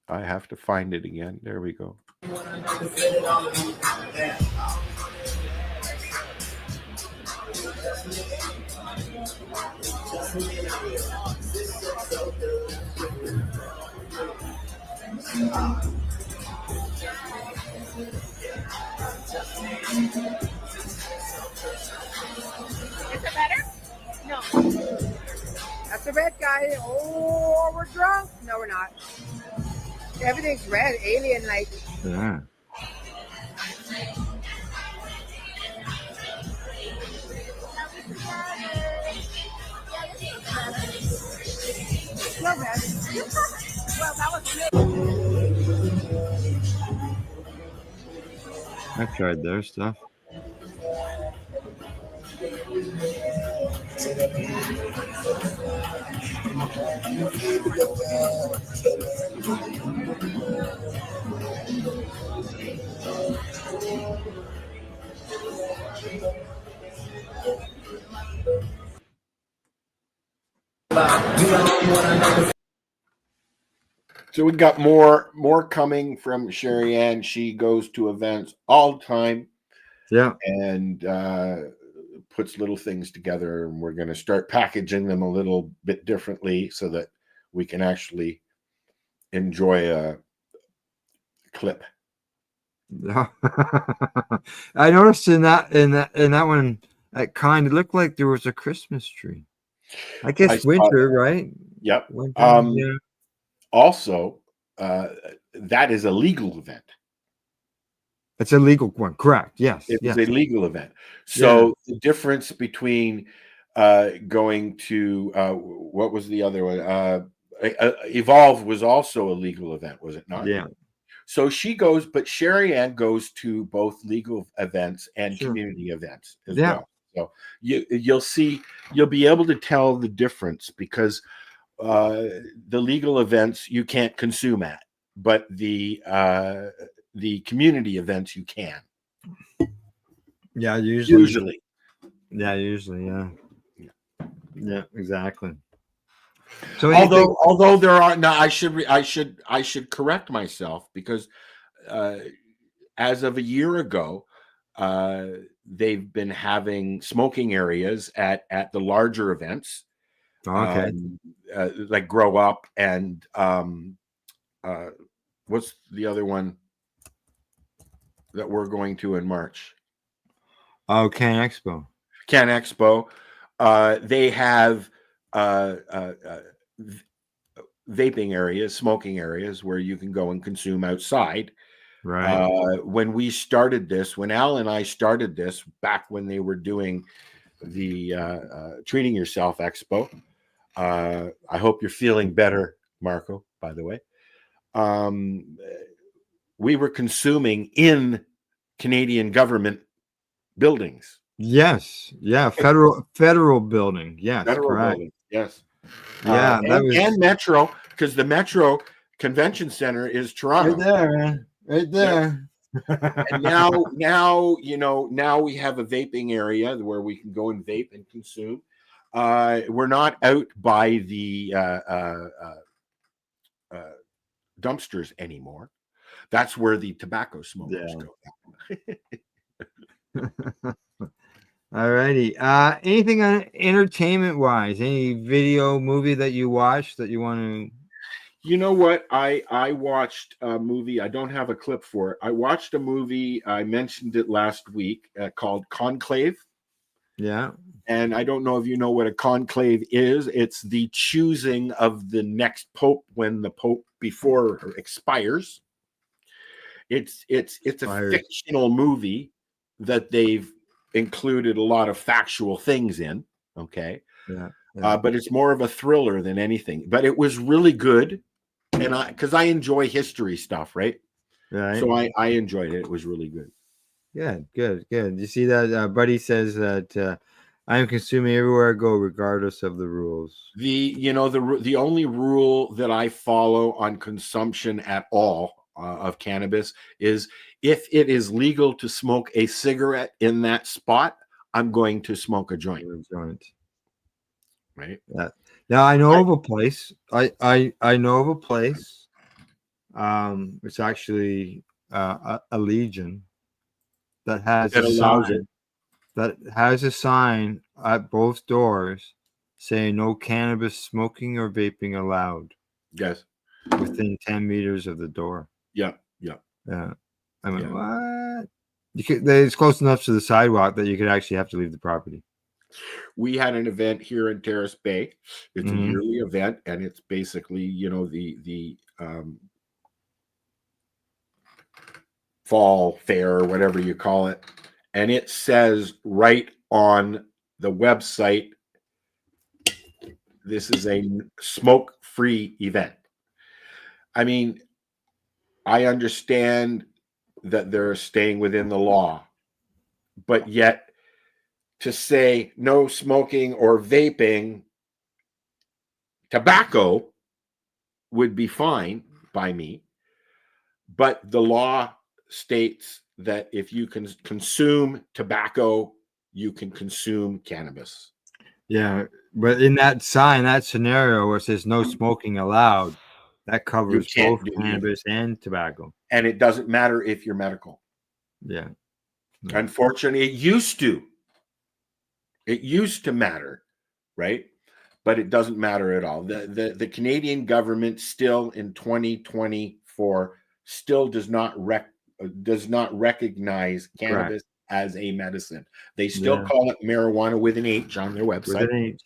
Speaker 4: I have to find it again. There we go.
Speaker 12: Is it better? No. That's the red guy. Oh, we're drunk. No, we're not. Everything's red, alien-like.
Speaker 1: Yeah.
Speaker 12: Not bad.
Speaker 1: I tried their stuff.
Speaker 4: So we got more coming from Sherry Ann. She goes to events all the time
Speaker 1: Yeah.
Speaker 4: and puts little things together, and we're going to start packaging them a little bit differently so that we can actually enjoy a clip.
Speaker 1: I noticed in that one, it kind of looked like there was a Christmas tree. I guess
Speaker 4: I saw
Speaker 1: winter, right?
Speaker 4: Yep.
Speaker 1: Winter, yeah.
Speaker 4: Also, that is a legal event.
Speaker 1: It's a legal one, correct? Yes,
Speaker 4: It was
Speaker 1: yes.
Speaker 4: a legal event. So the difference between going to what was the other one? Evolve was also a legal event, was it not?
Speaker 1: Yeah.
Speaker 4: So she goes, but Sherry Ann goes to both legal events and
Speaker 1: Sure.
Speaker 4: community events as
Speaker 1: Yeah.
Speaker 4: well. So you'll be able to tell the difference because the legal events you can't consume at, but the community events you can.
Speaker 1: Yeah, usually.
Speaker 4: Usually.
Speaker 1: Usually, yeah. Yeah, exactly. So
Speaker 4: Although there are now, I should correct myself because as of a year ago, they've been having smoking areas at the larger events,
Speaker 1: okay.
Speaker 4: like Grow Up and what's the other one that we're going to in March?
Speaker 1: Oh, Can Expo.
Speaker 4: Can Expo. They have vaping areas, smoking areas where you can go and consume outside.
Speaker 1: Right.
Speaker 4: When we started this, when Al and I started this back when they were doing the Treating Yourself Expo, I hope you're feeling better, Marco, by the way. We were consuming in Canadian government buildings.
Speaker 1: Yes. Yeah. Federal building. Yes.
Speaker 4: Federal
Speaker 1: correct.
Speaker 4: buildings, yes.
Speaker 1: Yeah. That was
Speaker 4: and Metro, because the Metro Convention Center is Toronto.
Speaker 1: right there, man. Right there.
Speaker 4: And now we have a vaping area where we can go and vape and consume. We're not out by the dumpsters anymore. That's where the tobacco smokers go.
Speaker 1: All righty. Anything on entertainment wise? Any video movie that you watched that you want to?
Speaker 4: You know what? I watched a movie. I don't have a clip for it. I watched a movie. I mentioned it last week called Conclave.
Speaker 1: Yeah.
Speaker 4: And I don't know if you know what a conclave is. It's the choosing of the next pope when the pope before expires. It's a fictional movie that they've included a lot of factual things in. Okay.
Speaker 1: Yeah.
Speaker 4: But it's more of a thriller than anything. But it was really good. And because I enjoy history stuff, right?
Speaker 1: Right.
Speaker 4: So I enjoyed it. It was really good.
Speaker 1: Good. You see that Buddy says that I am consuming everywhere I go, regardless of the rules.
Speaker 4: The only rule that I follow on consumption at all of cannabis is if it is legal to smoke a cigarette in that spot, I'm going to smoke a joint. Right.
Speaker 1: Yeah. Now I know of a place. I know of a place. It's actually a Legion that has a sign at both doors saying no cannabis smoking or vaping allowed.
Speaker 4: Yes.
Speaker 1: Within 10 meters of the door.
Speaker 4: Yeah.
Speaker 1: I mean, what? It's close enough to the sidewalk that you could actually have to leave the property.
Speaker 4: We had an event here in Terrace Bay. It's a yearly event, and it's basically, the fall fair or whatever you call it. And it says right on the website, this is a smoke-free event. I mean, I understand that they're staying within the law, but yet to say no smoking or vaping, tobacco would be fine by me, but the law states that if you can consume tobacco, you can consume cannabis.
Speaker 1: Yeah, but in that sign, that scenario where it says no smoking allowed, that covers
Speaker 4: can't
Speaker 1: both
Speaker 4: do
Speaker 1: cannabis and tobacco.
Speaker 4: And it doesn't matter if you're medical.
Speaker 1: Yeah. No.
Speaker 4: Unfortunately, it used to. It used to matter, right? But it doesn't matter at all. The Canadian government still in 2024 still does not recognize cannabis as a medicine. They still call it marijuana with an H on their website.
Speaker 1: With an H.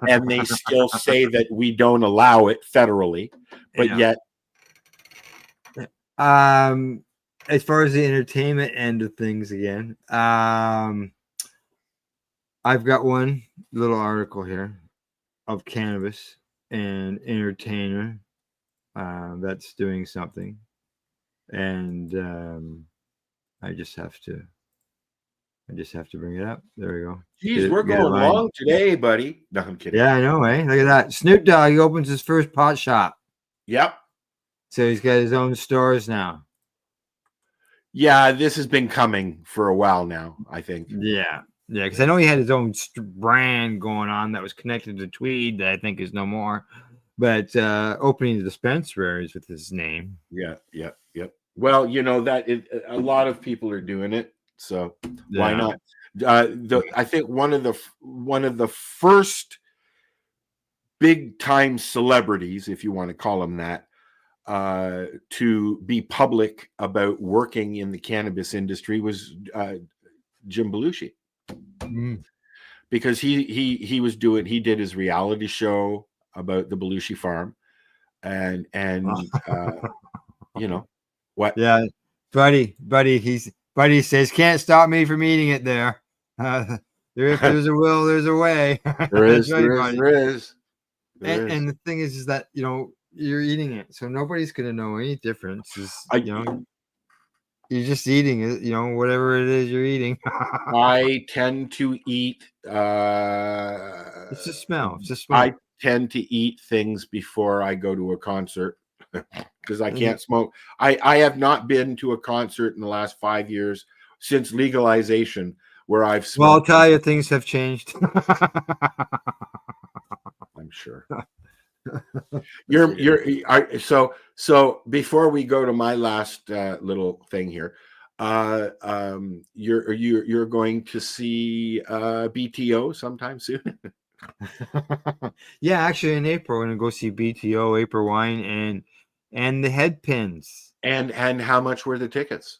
Speaker 4: And they still say that we don't allow it federally, but yet
Speaker 1: as far as the entertainment end of things again, I've got one little article here of cannabis and entertainer that's doing something, and I just have to bring it up. There we go.
Speaker 4: Geez, we're going long today, buddy. No, I'm kidding.
Speaker 1: Yeah, I know, eh? Look at that. Snoop Dogg, he opens his first pot shop.
Speaker 4: Yep.
Speaker 1: So he's got his own stores now.
Speaker 4: Yeah, this has been coming for a while now, I think.
Speaker 1: Yeah, because I know he had his own brand going on that was connected to Tweed that I think is no more. But opening the dispensaries with his name.
Speaker 4: Yeah. Well, that a lot of people are doing it, so why not? I think one of the first big time celebrities, if you want to call them that, to be public about working in the cannabis industry was Jim Belushi, because he did his reality show about the Belushi farm, and what?
Speaker 1: Yeah, buddy says can't stop me from eating it there. If there's a will, there's a way.
Speaker 4: There is.
Speaker 1: And the thing is that you're eating it, so nobody's gonna know any difference. You're just eating it, whatever it is you're eating.
Speaker 4: I tend to eat.
Speaker 1: It's a smell.
Speaker 4: I tend to eat things before I go to a concert because I can't smoke. I have not been to a concert in the last 5 years since legalization where I've smoked.
Speaker 1: Well, I'll tell you, things have changed.
Speaker 4: I'm sure. So before we go to my last little thing here, you're going to see BTO sometime soon.
Speaker 1: Yeah, actually in April we're gonna go see BTO, April Wine, and the Head Pins.
Speaker 4: And how much were the tickets?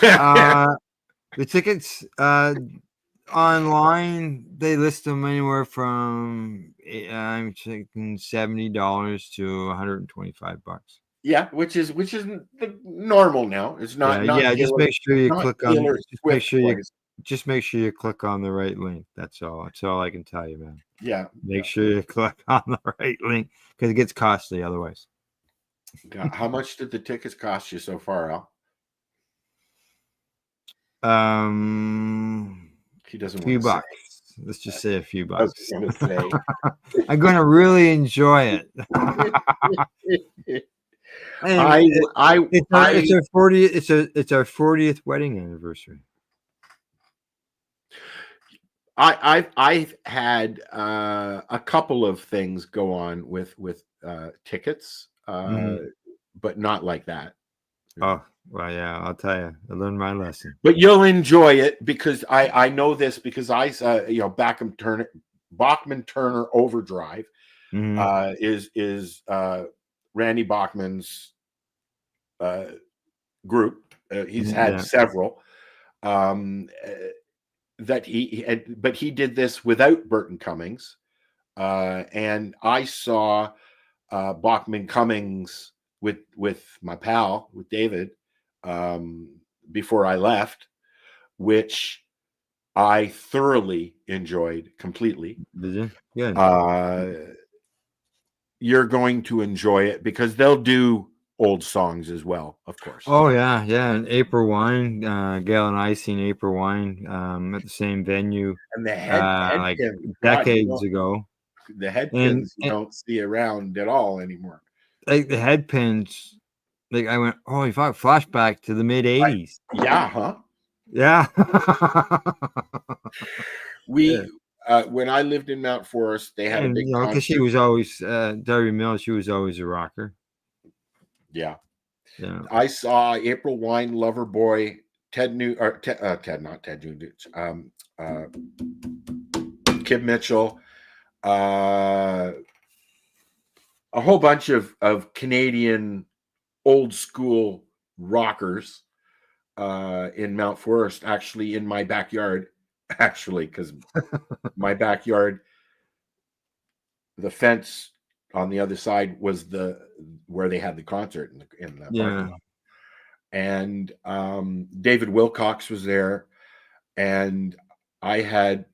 Speaker 1: The tickets online, they list them anywhere from I'm checking $70 to $125.
Speaker 4: Yeah, which is normal now. It's not.
Speaker 1: Just make sure you click on. Just make sure you click on the right link. That's all. That's all I can tell you, man.
Speaker 4: Yeah.
Speaker 1: Make sure you click on the right link because it gets costly otherwise.
Speaker 4: God, how much did the tickets cost you so far, Al? He doesn't.
Speaker 1: A few bucks. Let's just say a few bucks.
Speaker 4: I was gonna say.
Speaker 1: I'm gonna really enjoy it. It's our 40th. It's our 40th wedding anniversary.
Speaker 4: I've had a couple of things go on with tickets, but not like that.
Speaker 1: Oh, well, yeah, I'll tell you. I learned my lesson.
Speaker 4: But you'll enjoy it because I know this because I Bachman Turner Overdrive is Randy Bachman's group. He's had several. But he did this without Burton Cummings, and I saw Bachman Cummings with my pal, with David, before I left, which I thoroughly enjoyed completely.
Speaker 1: Did you? Yeah.
Speaker 4: You're going to enjoy it because they'll do old songs as well, of course.
Speaker 1: Oh yeah, yeah. And April Wine, Gail and I seen April Wine at the same venue
Speaker 4: And the
Speaker 1: like
Speaker 4: headpins, God,
Speaker 1: decades ago.
Speaker 4: the headpins you don't see around at all anymore.
Speaker 1: Like the headpins, like I went, holy fuck, flashback to the mid '80s.
Speaker 4: Yeah, huh?
Speaker 1: Yeah.
Speaker 4: We when I lived in Mount Forest, they had a
Speaker 1: And
Speaker 4: big
Speaker 1: you know, because she
Speaker 4: concert.
Speaker 1: was always Darby Mills, she was always a rocker.
Speaker 4: Yeah.
Speaker 1: Yeah.
Speaker 4: I saw April Wine, Loverboy, Ted New or Ted, not Ted Nugent, Kid Mitchell, a whole bunch of Canadian old school rockers in Mount Forest, actually in my backyard, actually, because my backyard, the fence on the other side was where they had the concert in the parking lot. And David Wilcox was there, and I had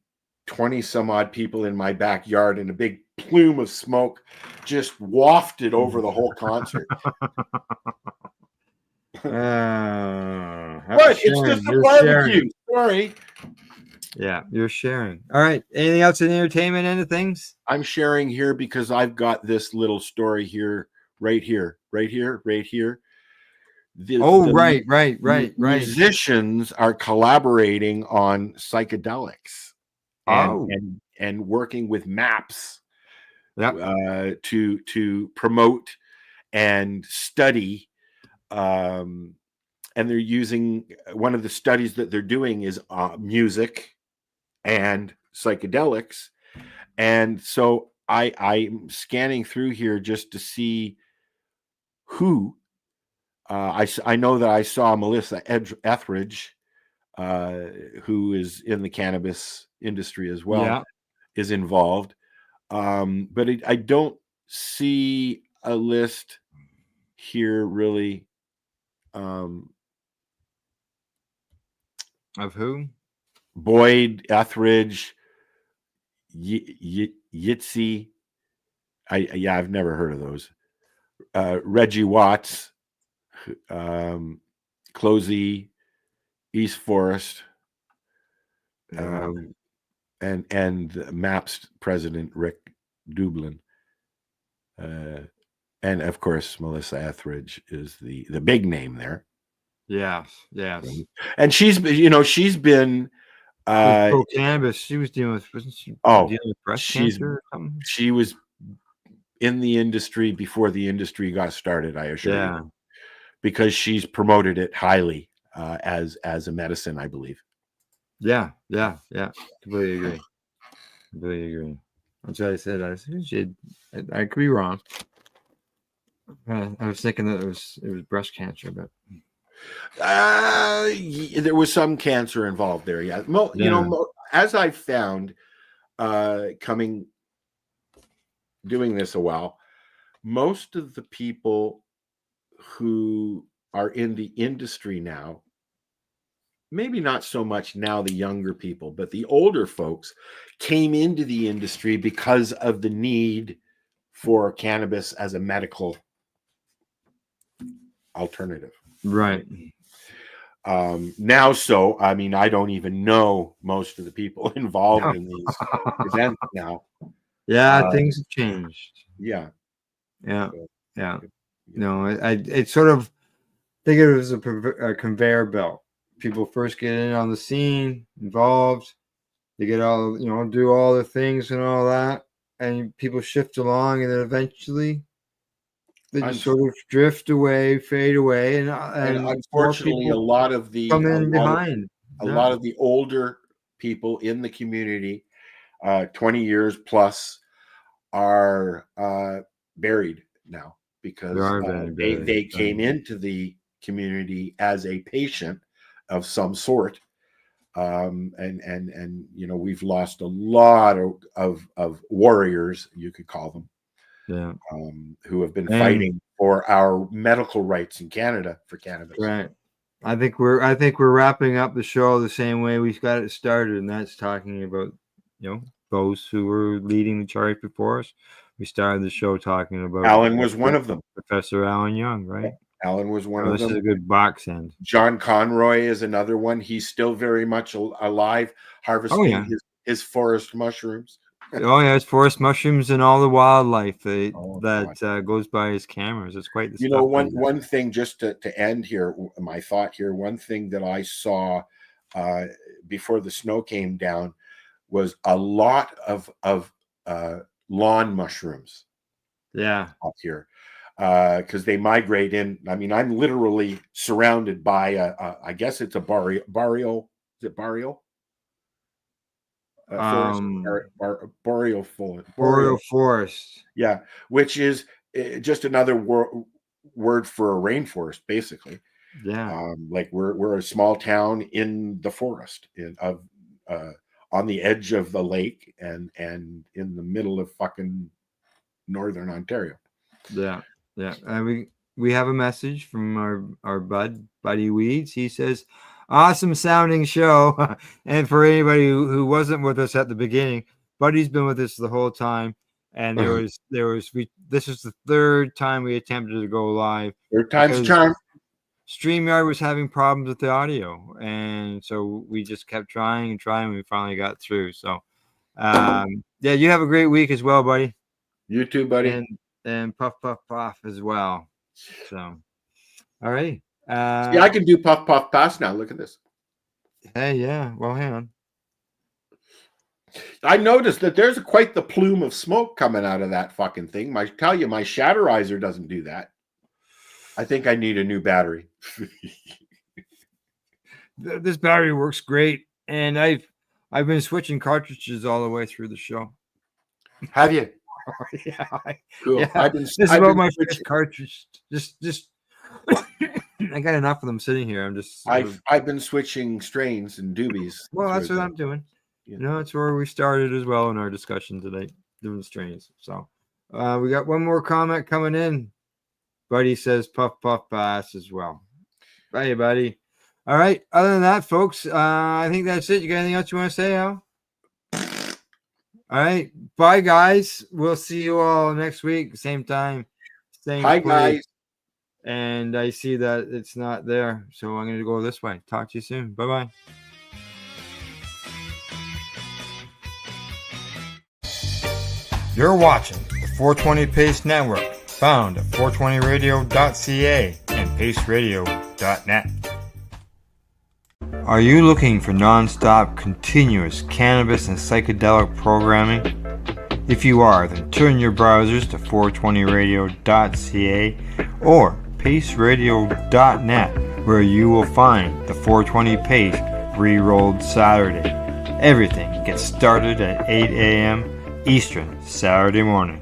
Speaker 4: 20 some odd people in my backyard, and a big plume of smoke just wafted over the whole concert. What? It's just a barbecue. Sorry.
Speaker 1: Yeah, you're sharing. All right. Anything else in the entertainment end of things?
Speaker 4: I'm sharing here because I've got this little story here, right here.
Speaker 1: Right.
Speaker 4: Musicians are collaborating on psychedelics and working with MAPS to promote and study. And they're using, one of the studies that they're doing is music and psychedelics. And so I'm scanning through here just to see who. I know that I saw Melissa Etheridge, who is in the cannabis industry as well, is involved. But I don't see a list here really.
Speaker 1: Of who?
Speaker 4: Boyd, Etheridge, Yitzy. I've never heard of those. Reggie Watts, Closey, East Forest, and MAPS president Rick Dublin, and of course Melissa Etheridge is the big name there.
Speaker 1: Yes.
Speaker 4: And she's been
Speaker 1: cannabis. She was dealing with, wasn't she dealing with breast cancer or something?
Speaker 4: She was in the industry before the industry got started, I assure you, because she's promoted it highly as a medicine, I believe.
Speaker 1: Yeah. Completely agree. That's what I said. I could be wrong. I was thinking that it was breast cancer, but
Speaker 4: there was some cancer involved there. Yeah. You know, as I've found doing this a while, most of the people who are in the industry now, maybe not so much now the younger people, but the older folks came into the industry because of the need for cannabis as a medical alternative.
Speaker 1: Right.
Speaker 4: Now, so I mean, I don't even know most of the people involved in these events now.
Speaker 1: Yeah, things have changed.
Speaker 4: Yeah.
Speaker 1: No, I sort of think it was a conveyor belt. People first get in on the scene, involved. They get all, do all the things and all that, and people shift along, and then eventually they just sort of drift away, fade away, and
Speaker 4: unfortunately, a lot of the older people in the community, 20 years plus, are buried now because they came into the community as a patient of some sort, and we've lost a lot of warriors, you could call them.
Speaker 1: Yeah.
Speaker 4: Who have been fighting for our medical rights in Canada for cannabis.
Speaker 1: Right. I think we're wrapping up the show the same way we got it started, and that's talking about those who were leading the charge before us, we started the show talking about.
Speaker 4: Alan was one of them.
Speaker 1: Professor Alan Young, right?
Speaker 4: Alan was one
Speaker 1: Oh,
Speaker 4: of
Speaker 1: this
Speaker 4: them.
Speaker 1: is a good box end.
Speaker 4: John Conroy is another one. He's still very much alive, harvesting his forest mushrooms.
Speaker 1: Oh yeah, it's forest mushrooms and all the wildlife that goes by his cameras. It's quite the
Speaker 4: You
Speaker 1: stuff.
Speaker 4: know, one thing just to end here, my thought here. One thing that I saw before the snow came down was a lot of lawn mushrooms.
Speaker 1: Yeah,
Speaker 4: up here. Because they migrate in. I mean, I'm literally surrounded by I guess it's a boreal. Is it boreal? Forest, boreal
Speaker 1: forest.
Speaker 4: Yeah, which is just another word for a rainforest, basically.
Speaker 1: Yeah,
Speaker 4: like we're a small town in the forest on the edge of the lake and in the middle of fucking northern Ontario.
Speaker 1: Yeah. We have a message from our buddy Weeds. He says, "Awesome sounding show." And for anybody who wasn't with us at the beginning, Buddy's been with us the whole time. And this is the third time we attempted to go live.
Speaker 4: Third time's a charm.
Speaker 1: StreamYard was having problems with the audio, and so we just kept trying and trying. And we finally got through. So, yeah, you have a great week as well, buddy.
Speaker 4: You too, buddy.
Speaker 1: And puff as well. So, all right.
Speaker 4: Yeah, I can do puff pass now. Look at this.
Speaker 1: Hey, yeah. Well, hang on.
Speaker 4: I noticed that there's quite the plume of smoke coming out of that fucking thing. I tell you, my Shatterizer doesn't do that. I think I need a new battery.
Speaker 1: This battery works great, and I've been switching cartridges all the way through the show.
Speaker 4: Have you?
Speaker 1: Yeah,
Speaker 4: cool.
Speaker 1: Yeah. This is about my first cartridge. Just I got enough of them sitting here. I'm just.
Speaker 4: I've been switching strains and doobies.
Speaker 1: Well, that's what I'm doing. You know, it's where we started as well in our discussion today, doing strains. So, we got one more comment coming in. Buddy says puff pass as well. Bye, buddy. All right. Other than that, folks, I think that's it. You got anything else you want to say, Al? All right. Bye, guys. We'll see you all next week. Same time. Same
Speaker 4: Hi,
Speaker 1: place.
Speaker 4: guys.
Speaker 1: And I see that it's not there. So I'm going to go this way. Talk to you soon. Bye-bye. You're watching the 420 Pace Network, found at 420radio.ca and paceradio.net. Are you looking for non-stop, continuous cannabis and psychedelic programming? If you are, then turn your browsers to 420radio.ca or paceradio.net, where you will find the 420 Pace Re-Rolled Saturday. Everything gets started at 8 a.m. Eastern Saturday morning.